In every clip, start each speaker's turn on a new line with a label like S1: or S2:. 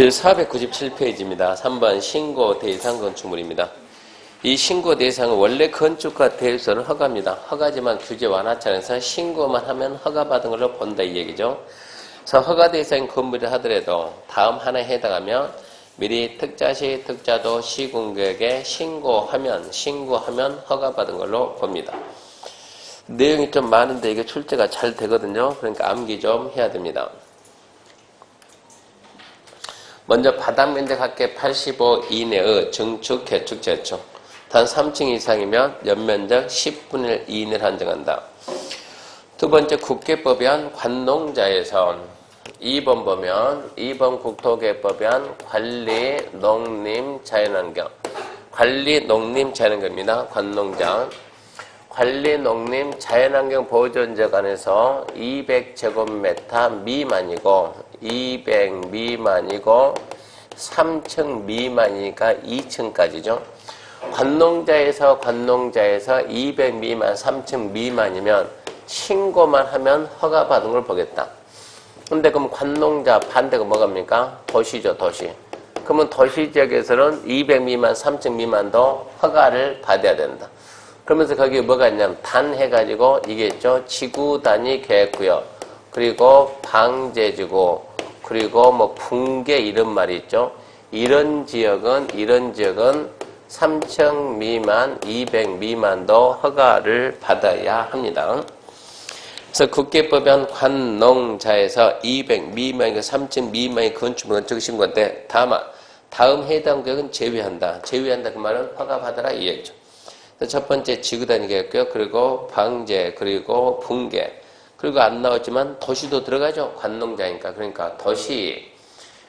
S1: 제497페이지입니다. 3번 신고 대상 건축물입니다. 이 신고 대상은 원래 건축가 대수는 허가입니다. 허가지만 규제 완화차원에서 신고만 하면 허가받은 걸로 본다 이 얘기죠. 그래서 허가 대상 건물을 하더라도 다음 하나에 해당하면 미리 특자시, 특자도, 시군객에 신고하면 허가받은 걸로 봅니다. 내용이 좀 많은데 이게 출제가 잘 되거든요. 그러니까 암기 좀 해야 됩니다. 먼저 바닥 면적 합계 85 이내의 증축, 개축, 재축. 단 3층 이상이면 연면적 10분의 1 이내를 한정한다. 두 번째 국계법에 한 관농자에서 2번 보면 2번 국토개법에 한 관리, 농림, 자연환경. 관리, 농림, 자연환경입니다. 관농자. 관리, 농림, 자연환경 보존지역 안에서 200제곱미터 미만이고 200 미만이고 3층 미만이니까 2층까지죠. 관농자에서 200 미만, 3층 미만이면 신고만 하면 허가받은 걸 보겠다. 근데 그럼 관농자 반대가 뭐갑니까? 도시죠, 도시. 그러면 도시지역에서는 200 미만, 3층 미만도 허가를 받아야 된다. 그러면서 거기에 뭐가 있냐면 단 해가지고 이게 있죠. 지구 단위 계획구역, 그리고 방제지구, 그리고 뭐 붕괴 이런 말이 있죠. 이런 지역은 3층 미만, 200 미만도 허가를 받아야 합니다. 그래서 국계법에 관농자에서 200 미만이고 3층 미만의 건축물은 적으신 건데 다음 해당 구역은 제외한다. 제외한다 그 말은 허가받아라 이 얘기죠. 첫 번째 지구단위 계획구역, 그리고 방제, 그리고 붕괴, 그리고 안 나왔지만 도시도 들어가죠. 관농자니까. 그러니까 도시,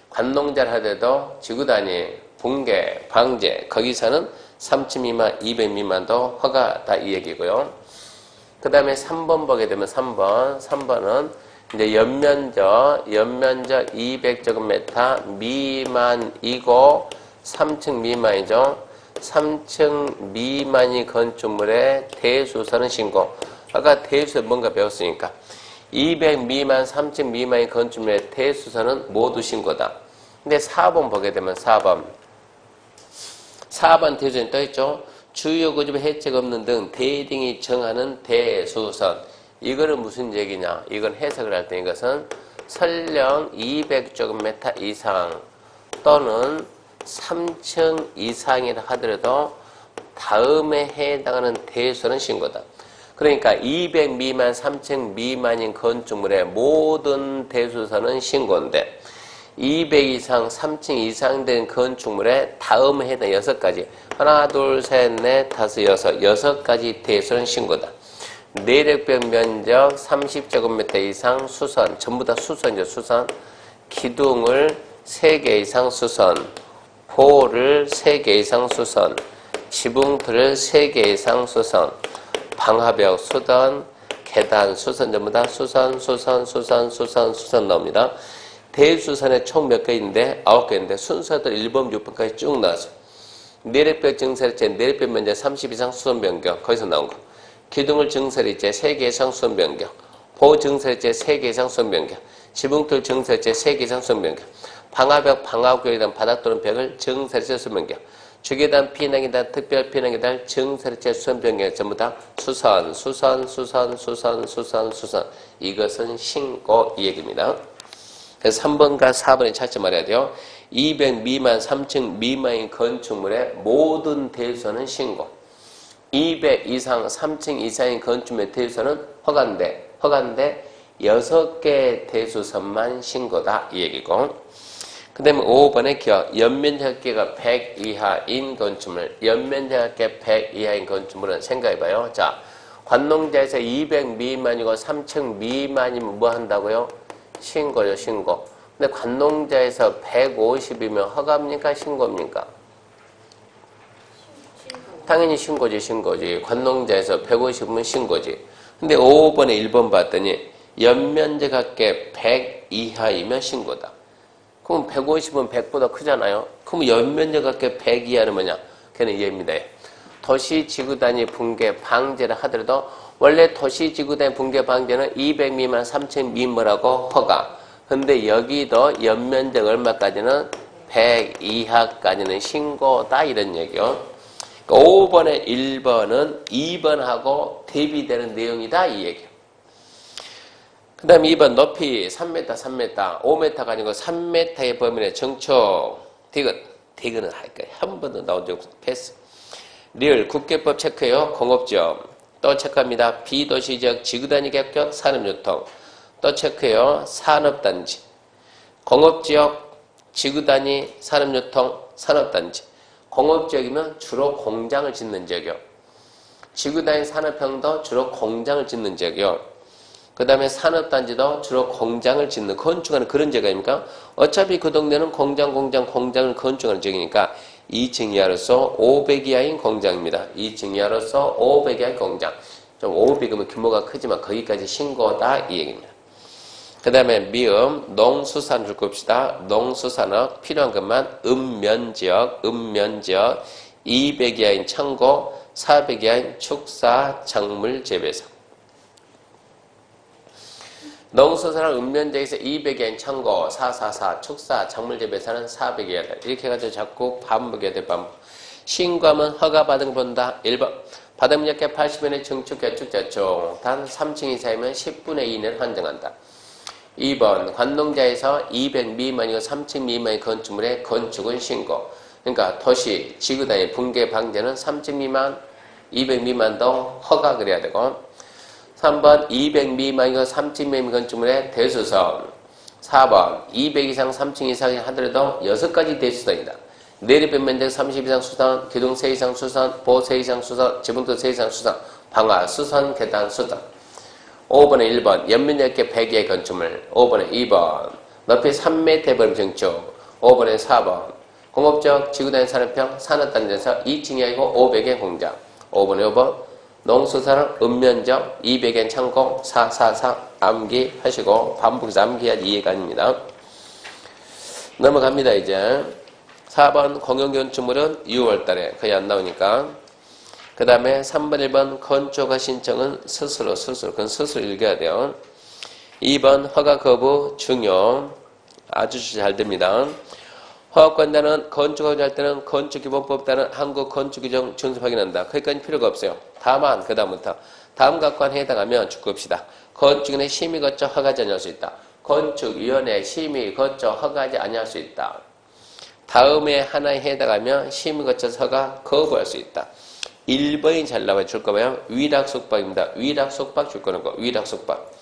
S1: 관농자를 하더라도 지구단위, 붕괴, 방제, 거기서는 3층 미만, 200 미만도 허가다 이 얘기고요. 그 다음에 3번 보게 되면 3번은 이제 연면적 200제곱미터 미만이고 3층 미만이죠. 3층 미만이 건축물의 대수선은 신고. 아까 대수선 뭔가 배웠으니까 200 미만, 3층 미만의 건축물의 대수선은 모두 신고다. 근데 4번 보게 되면 4번 대수선이 떠있죠. 주요 구조의 혜택 없는 등 대등이 정하는 대수선. 이거는 무슨 얘기냐? 이건 해석을 할 때 이것은 설령 200제곱미터 이상 또는 3층 이상이라 하더라도 다음에 해당하는 대수선은 신고다. 그러니까 200 미만, 3층 미만인 건축물의 모든 대수선은 신고인데 200 이상, 3층 이상 된 건축물의 다음에 해당 6가지. 하나, 둘, 셋, 넷, 다섯, 여섯. 6가지 대수선은 신고다. 내력벽 면적 30제곱미터 이상 수선. 전부 다 수선이죠, 수선. 기둥을 3개 이상 수선. 홀을 3개 이상 수선. 지붕틀을 3개 이상 수선. 방화벽 수선. 계단 수선. 전부 다 수선 나옵니다. 대수선에 총 몇 개인데 9개인데 순서대로 1번, 6번까지 쭉 나왔어요. 내력벽 증설일제 내력벽 면적 30 이상 수선 변경 거기서 나온 거. 기둥을 증설일제 3개 이상 수선 변경. 보호 증설일제 3개 이상 수선 변경. 지붕틀 증설일제 3개 이상 수선 변경. 방화벽, 방화구역이란 바닥 또는 벽을 증설일제 수선 변경. 주계단, 피난계단, 특별 피난계단 증설일제 수선 변경 전부 다 수선. 이것은 신고 이 얘기입니다. 그래서 3번과 4번의 차점 알아야 돼요. 200 미만, 3층 미만인 건축물의 모든 대수선은 신고. 200 이상, 3층 이상인 건축물의 대수선은 허가인데 6개 대수선만 신고다 이 얘기고. 그 다음에 5번의 기억. 연면적 합계가 100 이하인 건축물. 연면적 합계 100 이하인 건축물은 생각해봐요. 자, 관농자에서 200 미만이고 3층 미만이면 뭐 한다고요? 신고요, 신고. 근데 관농자에서 150이면 허가입니까? 신고입니까? 당연히 신고지. 관농자에서 150이면 신고지. 근데 5번에 1번 봤더니 연면적 합계 100 이하이면 신고다. 그럼 150은 100보다 크잖아요. 그럼 연면적 합계 100 이하는 뭐냐? 걔는 얘입니다. 도시 지구단위 붕괴 방제를 하더라도 원래 도시 지구단위 붕괴 방제는 200 미만, 3층 미만하고 허가. 근데 여기도 연면적 얼마까지는 100 이하까지는 신고다 이런 얘기요. 5번에 1번은 2번하고 대비되는 내용이다 이 얘기요. 그 다음에 2번 높이 3m, 3m, 5m가 아니고 3m의 범위의 정초 디귿은 할 거예요. 한 번도 나온 적 없어. 패스. 리을 국계법 체크해요. 공업지역 또 체크합니다. 비도시지역 지구단위 객격 산업유통 또 체크해요. 산업단지 공업지역 지구단위 산업유통 산업단지 공업지역이면 주로 공장을 짓는 지역이요. 지구단위 산업형도 주로 공장을 짓는 지역이요. 그 다음에 산업단지도 주로 공장을 짓는 건축하는 그런 지역 아닙니까? 어차피 그 동네는 공장을 건축하는 지역이니까 2층 이하로서 500 이하인 공장입니다. 2층 이하로서 500 이하인 공장. 좀 500이면 규모가 크지만 거기까지 신고다 이 얘기입니다. 그 다음에 미음 농수산 줄 겁시다. 농수산업 필요한 것만 읍면지역 200 이하인 창고 400 이하인 축사 작물 재배사. 농수산업 읍면지역에서 200 이하인 창고 444 축사 작물 재배사는 400 이하다. 이렇게 해가지고 자꾸 반복해야 돼. 반복. 신고하면 허가받은 걸 본다. 1번 바닥면 약계 80원의 증축 개축 재촉 단 3층 이상이면 10분의 2 이내를 환정한다. 2번 관농자에서 200 미만이고 3층 미만의 건축물의 건축은 신고. 그러니까 도시 지구단위 붕괴 방지는 3층 미만 200 미만도 허가 그래야 되고 3번 200 미만이고 3층 미만 건축물의 대수선 4번 200 이상 3층 이상이 하더라도 6가지 대수선이다. 내리변 면적 30 이상 수선, 기둥 3 이상 수선, 보호 3 이상 수선, 지붕도 3 이상 수선, 방화 수선, 계단 수선. 5번에 1번 연면 얇게 100개의 건축물 5번에 2번 높이 3m의 범위 증축 5번에 4번 공업적 지구단위 산업형 산업단지에서 2층 이하이고 500의 공장 5번에 5번 농수산업 읍면적 200엔 창고 444 암기하시고 반복해서 암기해야지 이해가 아닙니다. 넘어갑니다. 이제 4번 공용건축물은 6월달에 거의 안 나오니까 그 다음에 3번 1번 건축허가 신청은 스스로 그건 스스로 읽어야 돼요. 2번 허가 거부 중요 아주 잘 됩니다. 허가권자는 건축허가 할 때는 건축기본법 따른 한국건축규정 준수 확인한다. 거기까지 필요가 없어요. 다만 그 다음부터 다음 각관에 해당하면 죽읍시다. 건축인의 심의 거쳐 허가지 아니할 수 있다. 건축위원회 심의 거쳐 허가지 아니할 수 있다. 다음에 하나에 해당하면 심의 거쳐서 허가 거부할 수 있다. 1번이 잘 나와 줄 거예요. 위락속박입니다. 위락속박 줄 거는 거. 위락속박.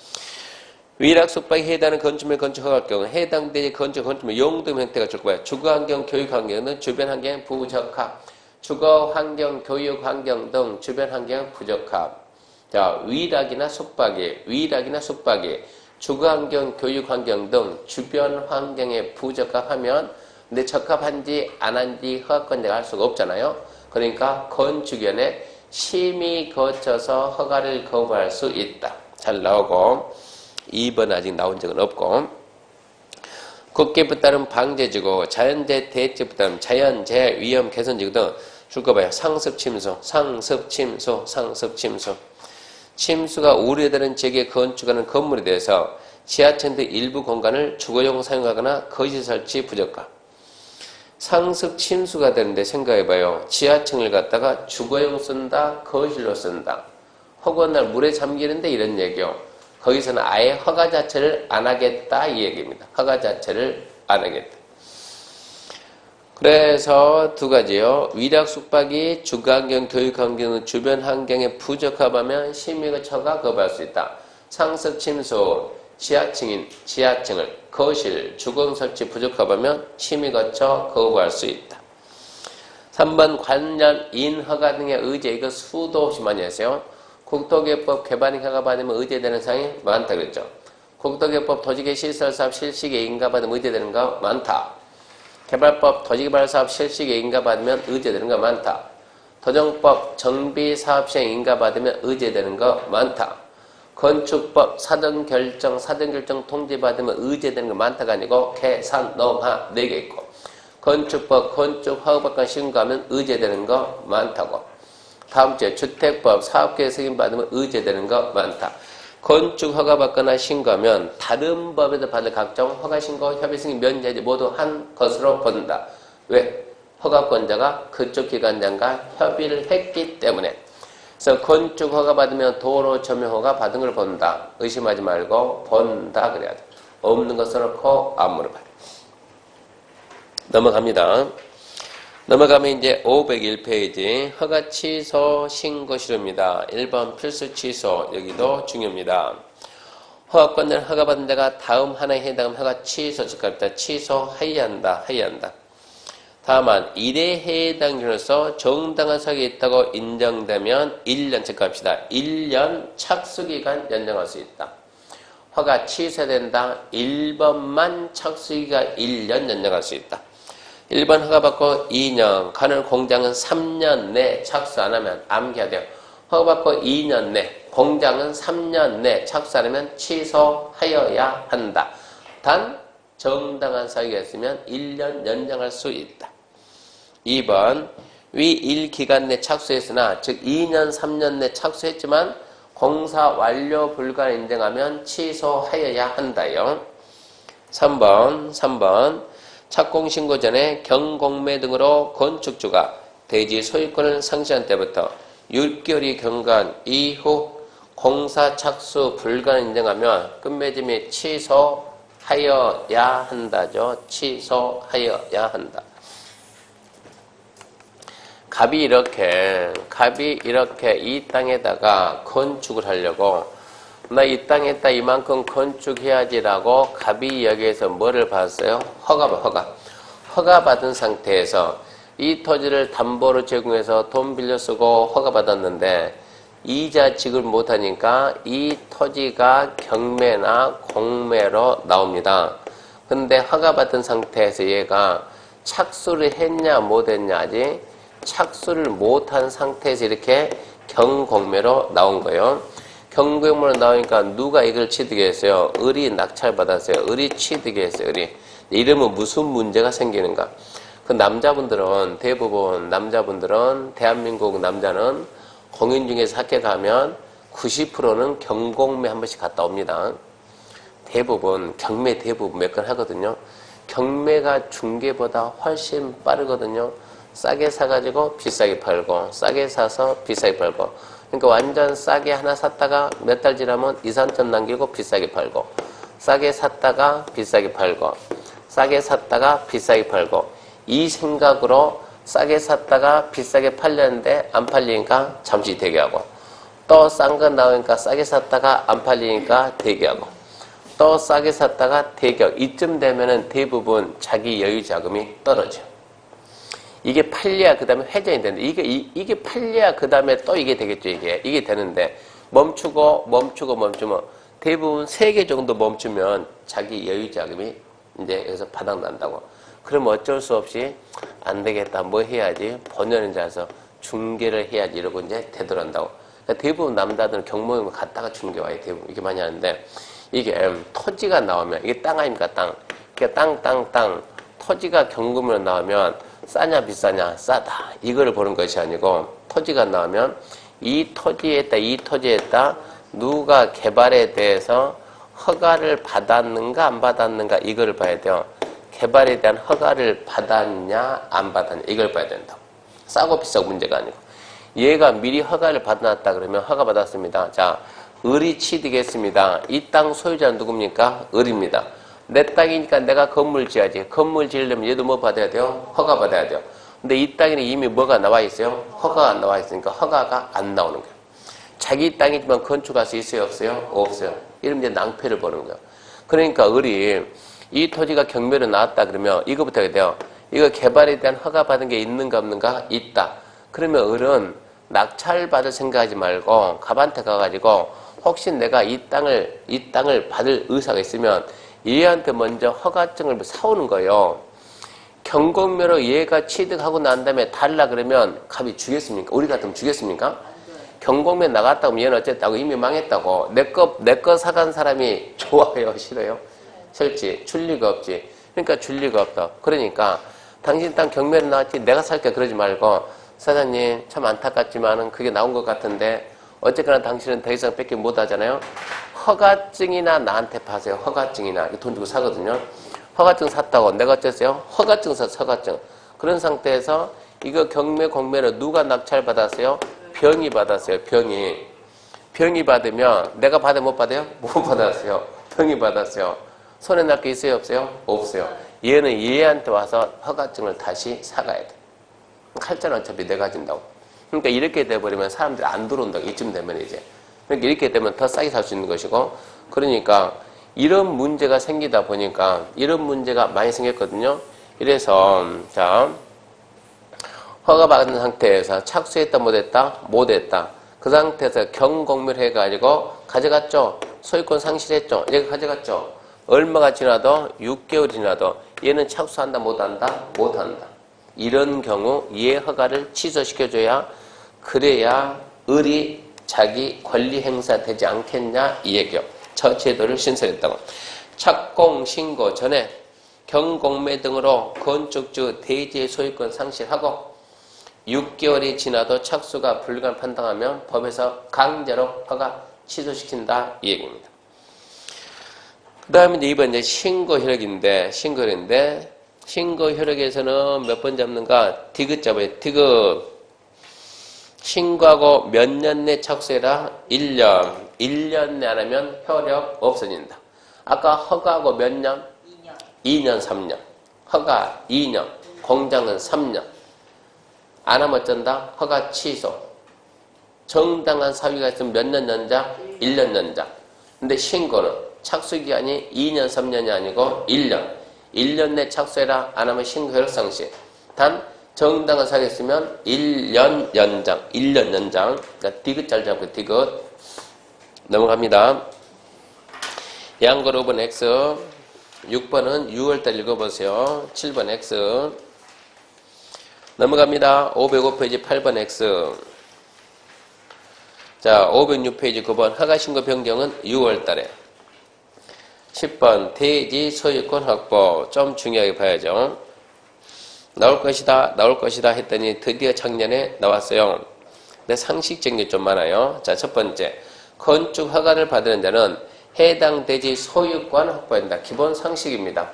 S1: 위락속박에 해당하는 건축물 건축허가할 경우 해당되는 건축물 용도 형태가 줄 거예요. 주거환경, 교육환경은 주변 환경 부적합. 주거환경, 교육환경 등 주변 환경 부적합. 자, 위락이나 속박이 주거환경, 교육환경 등 주변 환경에 부적합하면 근데 적합한지 안 한지 허가권자가 할 수가 없잖아요. 그러니까 건축위원회 심의 거쳐서 허가를 거부할 수 있다. 잘 나오고 2번 아직 나온 적은 없고 국계법 따른 방제지구 자연재해 대책법 따른 자연재해 위험 개선지구 등 줄 거 봐요. 상습침수 침수가 우려되는 지역에 건축하는 건물에 대해서 지하층 등 일부 공간을 주거용 사용하거나 거실 설치 부적합. 상습 침수가 되는데 생각해봐요. 지하층을 갖다가 주거용 쓴다, 거실로 쓴다. 허구한 날 물에 잠기는데 이런 얘기요. 거기서는 아예 허가 자체를 안 하겠다 이 얘기입니다. 허가 자체를 안 하겠다. 그래서 두 가지요. 위락 숙박이 주거환경, 교육환경, 주변 환경에 부적합하면 심의가 처가 거부할 수 있다. 상습 침수 지하층을 거실, 주거용 설치 부적합하면 심의 거쳐 거부할 수 있다. 3번 관련 인허가 등의 의제 이거 수도 없이 많이 하세요. 국토개법 개발인 허가 받으면 의제되는 사항이 많다 그랬죠. 국토개법 도시개 시설사업 실시에 인가받으면 의제되는 거 많다. 개발법 도시개발사업 실시에 인가받으면 의제되는 거 많다. 도정법 정비사업시행 인가받으면 의제되는 거 많다. 건축법 사전결정 통지받으면 의제되는 거 많다가 아니고 계산, 농하 4개 있고 건축법 건축허가받고 신고하면 의제되는 거 많다고. 다음 주에 주택법 사업계획 승인받으면 의제되는 거 많다. 건축 허가받거나 신고하면 다른 법에서 받을 각종 허가 신고 협의 승인 면제지 모두 한 것으로 본다. 왜? 허가권자가 그쪽 기관장과 협의를 했기 때문에. 그래서 건축 허가받으면 도로 점용 허가 받은 걸 본다. 의심하지 말고 본다 그래야 돼. 없는 거 써놓고 안 물어봐요. 넘어갑니다. 넘어가면 이제 501페이지 허가 취소 신고 실효입니다. 1번 필수 취소 여기도 중요합니다. 허가권자는 허가받은 자가 다음 하나에 해당하는 허가 취소 즉합니다. 취소해야 한다. 해야 한다. 다만 일에 해당으로서 정당한 사유가 있다고 인정되면 1년 체크합시다. 1년 착수기간 연장할 수 있다. 허가 취소된다. 1번만 착수기간 1년 연장할 수 있다. 1번 허가받고 2년 가는 공장은 3년 내 착수 안 하면 암기해야 돼요. 허가받고 2년 내 공장은 3년 내 착수 안 하면 취소하여야 한다. 단 정당한 사유가 있으면 1년 연장할 수 있다. 2번 위 1기간 내 착수했으나 즉 2년 3년 내 착수했지만 공사 완료 불가를 인정하면 취소하여야 한다요. 3번 착공신고 전에 경공매 등으로 건축주가 대지 소유권을 상실한 때부터 6개월이 경과한 이후 공사 착수 불가를 인정하면 끝매짐 및 취소하여야 한다죠. 취소하여야 한다. 갑이 이렇게 이 땅에다가 건축을 하려고 나 이 땅에다 이만큼 건축해야지라고 갑이 여기에서 뭐를 받았어요? 허가 받은 상태에서 이 토지를 담보로 제공해서 돈 빌려 쓰고 허가 받았는데 이자 지급을 못하니까 이 토지가 경매나 공매로 나옵니다. 근데 허가 받은 상태에서 얘가 착수를 했냐 못했냐 아직 착수를 못한 상태에서 이렇게 경공매로 나온 거예요. 경공매로 나오니까 누가 이걸 취득해 했어요? 을이 낙찰받았어요. 을이 취득해 했어요. 을이. 이러면 무슨 문제가 생기는가? 그 대부분 남자분들은 대한민국 남자는 공인 중개사 학교 가면 90%는 경공매 한 번씩 갔다 옵니다. 경매 대부분 몇 건 하거든요. 경매가 중개보다 훨씬 빠르거든요. 싸게 사가지고 비싸게 팔고 싸게 사서 비싸게 팔고 그러니까 완전 싸게 하나 샀다가 몇 달 지나면 2, 3천 남기고 비싸게 팔고 싸게 샀다가 비싸게 팔고 싸게 샀다가 비싸게 팔고 이 생각으로 싸게 샀다가 비싸게 팔렸는데 안 팔리니까 잠시 대기하고 또 싼 거 나오니까 싸게 샀다가 안 팔리니까 대기하고 또 싸게 샀다가 대기하고 이쯤 되면은 대부분 자기 여유 자금이 떨어져. 이게 팔려야 그 다음에 회전이 되는데 이게 팔려야 그 다음에 또 이게 되겠죠. 이게 되는데 멈추면 대부분 3개 정도 멈추면 자기 여유 자금이 이제 여기서 바닥난다고. 그러면 어쩔 수 없이 안 되겠다. 뭐 해야지? 본연은 자서 중개를 해야지 이러고 이제 되돌아온다고. 그러니까 대부분 남자들은 경모형을 갖다가 중개 와요. 대부분 이렇게 많이 하는데 이게 토지가 나오면 이게 땅 아닙니까? 땅. 그러니까 땅. 토지가 경금으로 나오면 싸냐 비싸냐 싸다 이거를 보는 것이 아니고 토지가 나오면 이 토지에다 누가 개발에 대해서 허가를 받았는가 안 받았는가 이거를 봐야 돼요. 개발에 대한 허가를 받았냐 안 받았냐 이걸 봐야 된다고. 싸고 비싸고 문제가 아니고 얘가 미리 허가를 받아놨다 그러면 허가 받았습니다. 자, 을이 취득했습니다. 이 땅 소유자는 누굽니까? 을입니다. 내 땅이니까 내가 건물 지어야지. 건물 지으려면 얘도 뭐 받아야 돼요? 허가 받아야 돼요. 근데 이 땅에는 이미 뭐가 나와 있어요? 허가가 나와 있으니까 허가가 안 나오는 거예요. 자기 땅이지만 건축할 수 있어요? 없어요? 없어요. 이러면 이제 낭패를 보는 거예요. 그러니까 을이 이 토지가 경매로 나왔다 그러면 이거부터 해야 돼요. 이거 개발에 대한 허가 받은 게 있는가 없는가? 있다. 그러면 을은 낙찰받을 생각하지 말고 갑한테 가가지고 혹시 내가 이 땅을 받을 의사가 있으면 얘한테 먼저 허가증을 사오는 거예요. 경공매로 얘가 취득하고 난 다음에 달라 그러면 갑이 주겠습니까? 우리 같으면 주겠습니까? 경공매 나갔다고 얘는 어쨌다고 이미 망했다고. 내 거 사간 사람이 좋아해요? 싫어요? 싫지. 줄 리가 없지. 그러니까 줄 리가 없다. 그러니까 당신 땅 경매로 나왔지 내가 살게 그러지 말고 사장님 참 안타깝지만은 그게 나온 것 같은데 어쨌거나 당신은 더 이상 뺏기 못 하잖아요. 허가증이나 나한테 파세요. 허가증이나. 돈 주고 사거든요. 허가증 샀다고 내가 어쨌어요? 허가증 샀어. 허가증. 그런 상태에서 이거 경매 공매를 누가 낙찰 받았어요? 병이 받았어요. 병이 받으면 내가 받아요? 못 받아요? 못 받았어요. 병이 받았어요. 손에 날 게 있어요? 없어요? 없어요. 얘는 얘한테 와서 허가증을 다시 사가야 돼. 칼자는 어차피 내가 준다고. 그러니까 이렇게 돼버리면 사람들이 안 들어온다. 이쯤 되면 이제. 그러니까 이렇게 되면 더 싸게 살 수 있는 것이고, 그러니까 이런 문제가 생기다 보니까 이런 문제가 많이 생겼거든요. 이래서 자, 허가받은 상태에서 착수했다 못했다? 못했다. 그 상태에서 경공매를 해가지고 가져갔죠. 소유권 상실했죠. 얘가 가져갔죠. 얼마가 지나도 6개월이 지나도 얘는 착수한다 못한다? 못한다. 이런 경우 얘 허가를 취소시켜줘야 그래야 을이 자기 권리 행사되지 않겠냐 이 얘기요. 저 제도를 신설했다고. 착공 신고 전에 경공매 등으로 건축주 대지의 소유권 상실하고 6개월이 지나도 착수가 불가한 판단하면 법에서 강제로 허가 취소시킨다 이 얘기입니다. 그 다음에 이제 신고 효력인데 신고 효력에서는 몇 번 잡는가? 디귿 잡아요. 디귿. 신고하고 몇 년 내 착수해라? 1년. 1년 내 안 하면 효력 없어진다. 아까 허가하고 몇 년? 2년, 3년. 허가 2년, 공장은 3년. 안 하면 어쩐다? 허가 취소. 정당한 사유가 있으면 몇 년 연장? 1년 연장. 근데 신고는 착수기간이 2년, 3년이 아니고 1년. 1년 내 착수해라. 안 하면 신고 효력 상실. 단 정당한 사유가 있으면 1년 연장. 1년 연장. 디귿 잘 잡고 디귿. 넘어갑니다. 양거 5번 X. 6번은 6월달 읽어보세요. 7번 X. 넘어갑니다. 505페이지 8번 X. 자, 506페이지 9번 허가신고 변경은 6월달에. 10번 대지 소유권 확보. 좀 중요하게 봐야죠. 나올 것이다 했더니 드디어 작년에 나왔어요. 근데 상식적인 게 좀 많아요. 자, 첫 번째. 건축 허가를 받는 자는 해당 대지 소유권 확보해야 된다. 기본 상식입니다.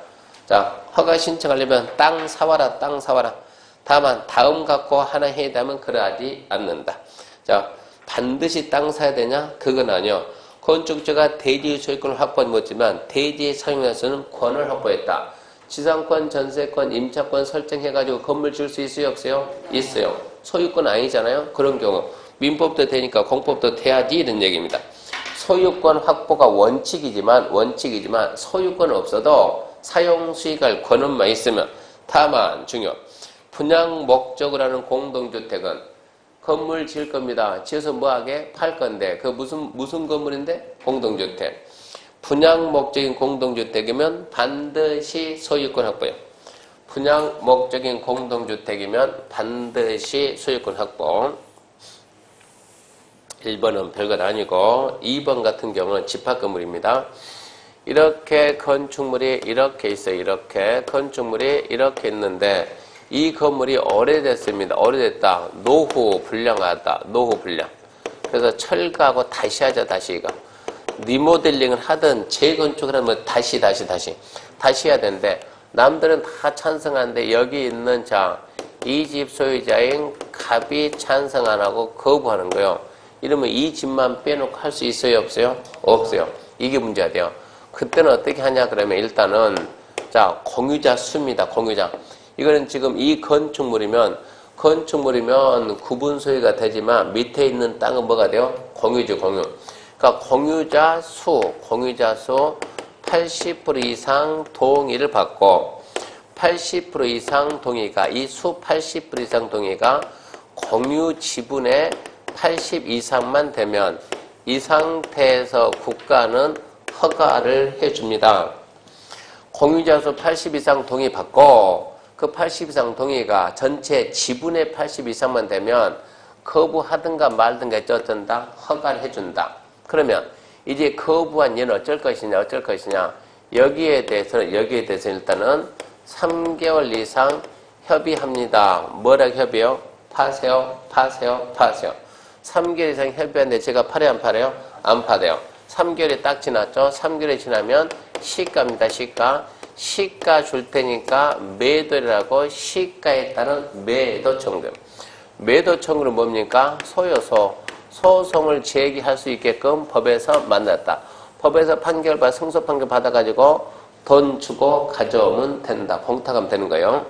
S1: 자, 허가 신청하려면 땅 사와라. 다만 다음 갖고 하나 해당하면 그러하지 않는다. 자, 반드시 땅 사야 되냐? 그건 아니요. 건축주가 대지 소유권을 확보한 못지만 대지의 사용자수는 권을 확보했다. 지상권, 전세권, 임차권 설정해가지고 건물 줄 수 있어요? 없어요? 있어요. 소유권 아니잖아요? 그런 경우 민법도 되니까 공법도 돼야지 이런 얘기입니다. 소유권 확보가 원칙이지만 소유권은 없어도 사용 수익할 권한만 있으면 다만 중요. 분양 목적으로 하는 공동주택은 건물 지을 겁니다. 지어서 뭐하게? 팔 건데 그 무슨 건물인데? 공동주택. 분양 목적인 공동주택이면 반드시 소유권 확보요. 분양 목적인 공동주택이면 반드시 소유권 확보. 1번은 별것 아니고 2번 같은 경우는 집합건물입니다. 이렇게 건축물이 이렇게 있어요. 이렇게 건축물이 이렇게 있는데 이 건물이 오래됐습니다. 오래됐다. 노후 불량하다. 노후 불량. 그래서 철거하고 다시 하자. 다시 이거. 리모델링을 하든 재건축을 하면 다시 해야 되는데 남들은 다 찬성하는데 여기 있는 자 이 집 소유자인 갑이 찬성 안 하고 거부하는 거예요. 이러면 이 집만 빼놓고 할 수 있어요? 없어요? 없어요. 이게 문제가 돼요. 그때는 어떻게 하냐 그러면 일단은 자 공유자 수입니다. 공유자. 이거는 지금 이 건축물이면 구분 소유가 되지만 밑에 있는 땅은 뭐가 돼요? 공유죠. 공유. 그러니까 공유자 수 80% 이상 동의를 받고 80% 이상 동의가 이 수 80% 이상 동의가 공유 지분의 80 이상만 되면 이 상태에서 국가는 허가를 해줍니다. 공유자 수 80 이상 동의 받고 그 80 이상 동의가 전체 지분의 80 이상만 되면 거부하든가 말든가 어쩐다? 허가를 해준다. 그러면 이제 거부한 얘는 어쩔 것이냐? 여기에 대해서는 일단은 3개월 이상 협의합니다. 뭐라고 협의해요? 파세요. 3개월 이상 협의하는데 제가 팔아요? 안 팔아요? 안 팔아요. 3개월이 딱 지났죠. 3개월이 지나면 시가입니다. 시가. 시가 줄 테니까 매도라고 시가에 따른 매도 청구. 매도 청구는 뭡니까? 소요소. 소송을 제기할 수 있게끔 법에서 만났다. 법에서 판결 받아 승소 판결 받아가지고 돈 주고 가져오면 된다. 공탁하면 되는 거예요.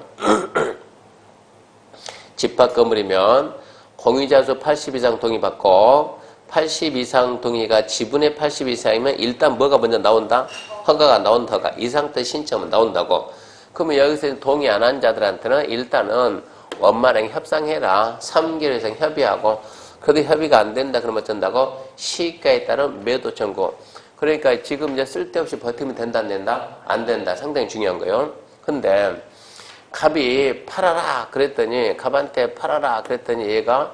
S1: 집합 건물이면 공유자수 80 이상 동의받고 80 이상 동의가 지분의 80 이상이면 일단 뭐가 먼저 나온다? 허가가 나온다. 허가. 이 상태 신청은 나온다고. 그러면 여기서 동의 안 한 자들한테는 일단은 원마랑 협상해라. 3개월 이상 협의하고 그래도 협의가 안 된다. 그러면 어쩐다고? 시가에 따른 매도 청구. 그러니까 지금 이제 쓸데없이 버티면 된다 안 된다? 안 된다. 상당히 중요한 거예요. 근데 갑이 팔아라 그랬더니 갑한테 팔아라 그랬더니 얘가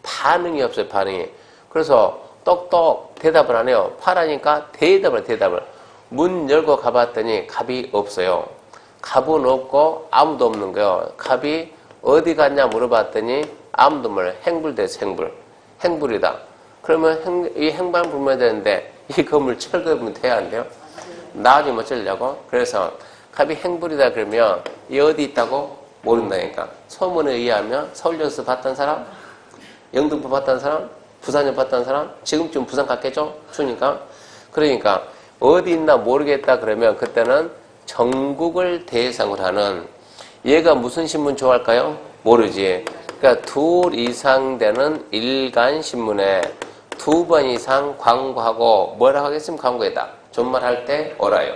S1: 반응이 없어요. 반응이. 그래서 똑똑 대답을 안 해요. 파라니까 대답을. 문 열고 가봤더니 갑이 없어요. 갑은 없고 아무도 없는 거예요. 갑이 어디 갔냐 물어봤더니 아무도 몰라요. 행불돼서 행불이다. 그러면 이 행방 불면 되는데 이 건물 철거하면 돼야 안 돼요? 나중에 어쩌려고? 그래서 갑이 행불이다 그러면 이 어디 있다고? 모른다니까. 소문에 의하면 서울역에서 봤던 사람? 영등포 봤던 사람? 부산역 봤던 사람? 지금쯤 부산 갔겠죠? 추우니까. 그러니까 어디 있나 모르겠다 그러면 그때는 전국을 대상으로 하는 얘가 무슨 신문 좋아할까요? 모르지. 그러니까 2 이상 되는 일간신문에 2번 이상 광고하고 뭐라 하겠으면 광고에다. 존말할 때 오라요.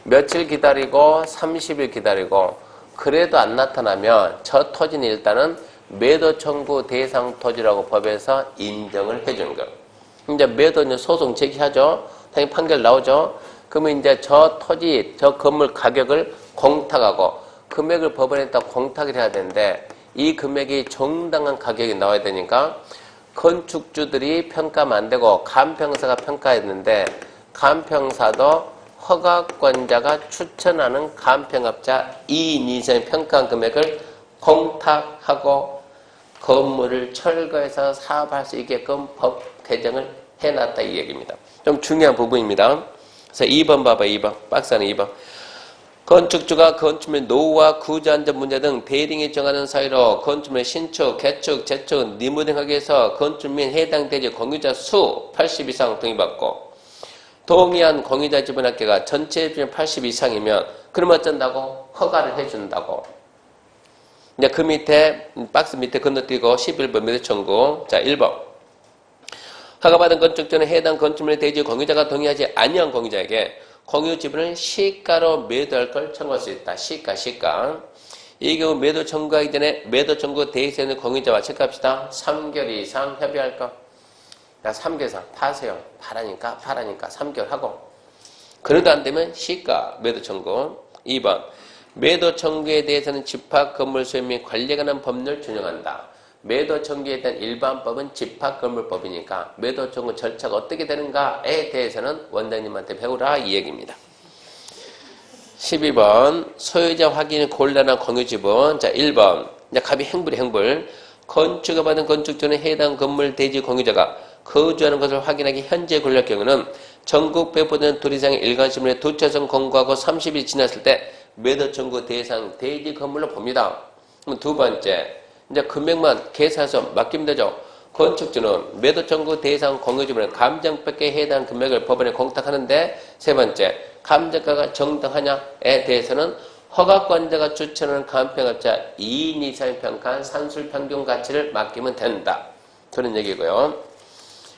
S1: 며칠 기다리고 30일 기다리고 그래도 안 나타나면 저 토지는 일단은 매도 청구 대상 토지라고 법에서 인정을 해주는 거예요. 이제 매도 소송 제기하죠. 당연히 판결 나오죠. 그러면 이제 저 토지, 저 건물 가격을 공탁하고 금액을 법원에다 공탁을 해야 되는데 이 금액이 정당한 가격이 나와야 되니까 건축주들이 평가하면 안 되고 감평사가 평가했는데 감평사도 허가권자가 추천하는 감평업자 2인 이상의 평가한 금액을 공탁하고 건물을 철거해서 사업할 수 있게끔 법 개정을 해놨다 이 얘기입니다. 좀 중요한 부분입니다. 그래서 2번 봐봐. 2번. 박스 안에 2번. 건축주가 건축물 노후와 구조안전 문제 등 대리인이 정하는 사유로 건축물 신축, 개축, 재축, 니무 등 하기 위해서 건축 및 해당 대지 공유자 수 80 이상 동의받고 동의한 공유자 지분 합계가 전체 비율 80 이상이면 그러면 어쩐다고? 허가를 해준다고. 이제 그 밑에 박스 밑에 건너뛰고 11번 매도 청구. 자 1번. 허가받은 건축주는 해당 건축물의 대지 공유자가 동의하지 아니한 공유자에게 공유 지분을 시가로 매도할 걸 청구할 수 있다. 시가. 이 경우 매도 청구하기 전에 매도 청구 대지에 있는 공유자와 체크합시다. 3개월 이상 협의할 거. 야 3개월 이상 파세요. 파라니까 3개월 하고. 그래도 안 되면 시가 매도 청구. 2번. 매도 청구에 대해서는 집합 건물 소유 및 관리에 관한 법률을 준용한다. 매도 청구에 대한 일반법은 집합건물법이니까 매도 청구 절차가 어떻게 되는가에 대해서는 원장님한테 배우라 이 얘기입니다. 12번 소유자 확인이 곤란한 공유지분. 자 1번 이제 갑이 행불. 건축을 받은 건축주는 해당 건물 대지 공유자가 거주하는 것을 확인하기 현재 권리할 경우는 전국 배포된 둘 이상의 일간신문에 2차선 공고하고 30일 지났을 때 매도 청구 대상 대지 건물로 봅니다. 그럼 두 번째 이제 금액만 계산해서 맡기면 되죠. 건축주는 매도 청구 대상 공유지분의 감정법에 해당 금액을 법원에 공탁하는데 세 번째 감정가가 정당하냐에 대해서는 허가권자가 추천하는 감평업자 2인 이상의 평가한 산술평균 가치를 맡기면 된다. 그런 얘기고요.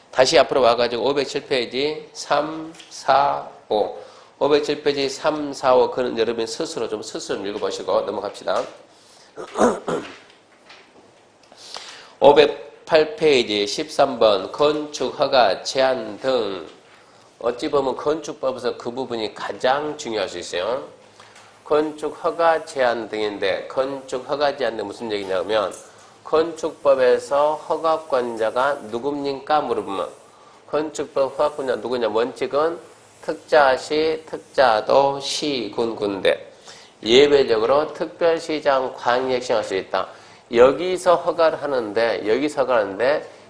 S1: 다시 앞으로 와가지고 507페이지 3, 4, 5 507페이지 3, 4, 5 그는 여러분 스스로 읽어보시고 넘어갑시다. 508페이지 13번 건축허가 제한 등 어찌 보면 건축법에서 그 부분이 가장 중요할 수 있어요. 건축허가 제한 등인데 건축허가 제한 등 무슨 얘기냐면 건축법에서 허가권자가 누굽니까 물어보면 건축법 허가권자 누구냐 원칙은 특자시, 특자도, 시, 군데 예외적으로 특별시장, 광역시장 할 수 있다. 여기서 허가를 하는데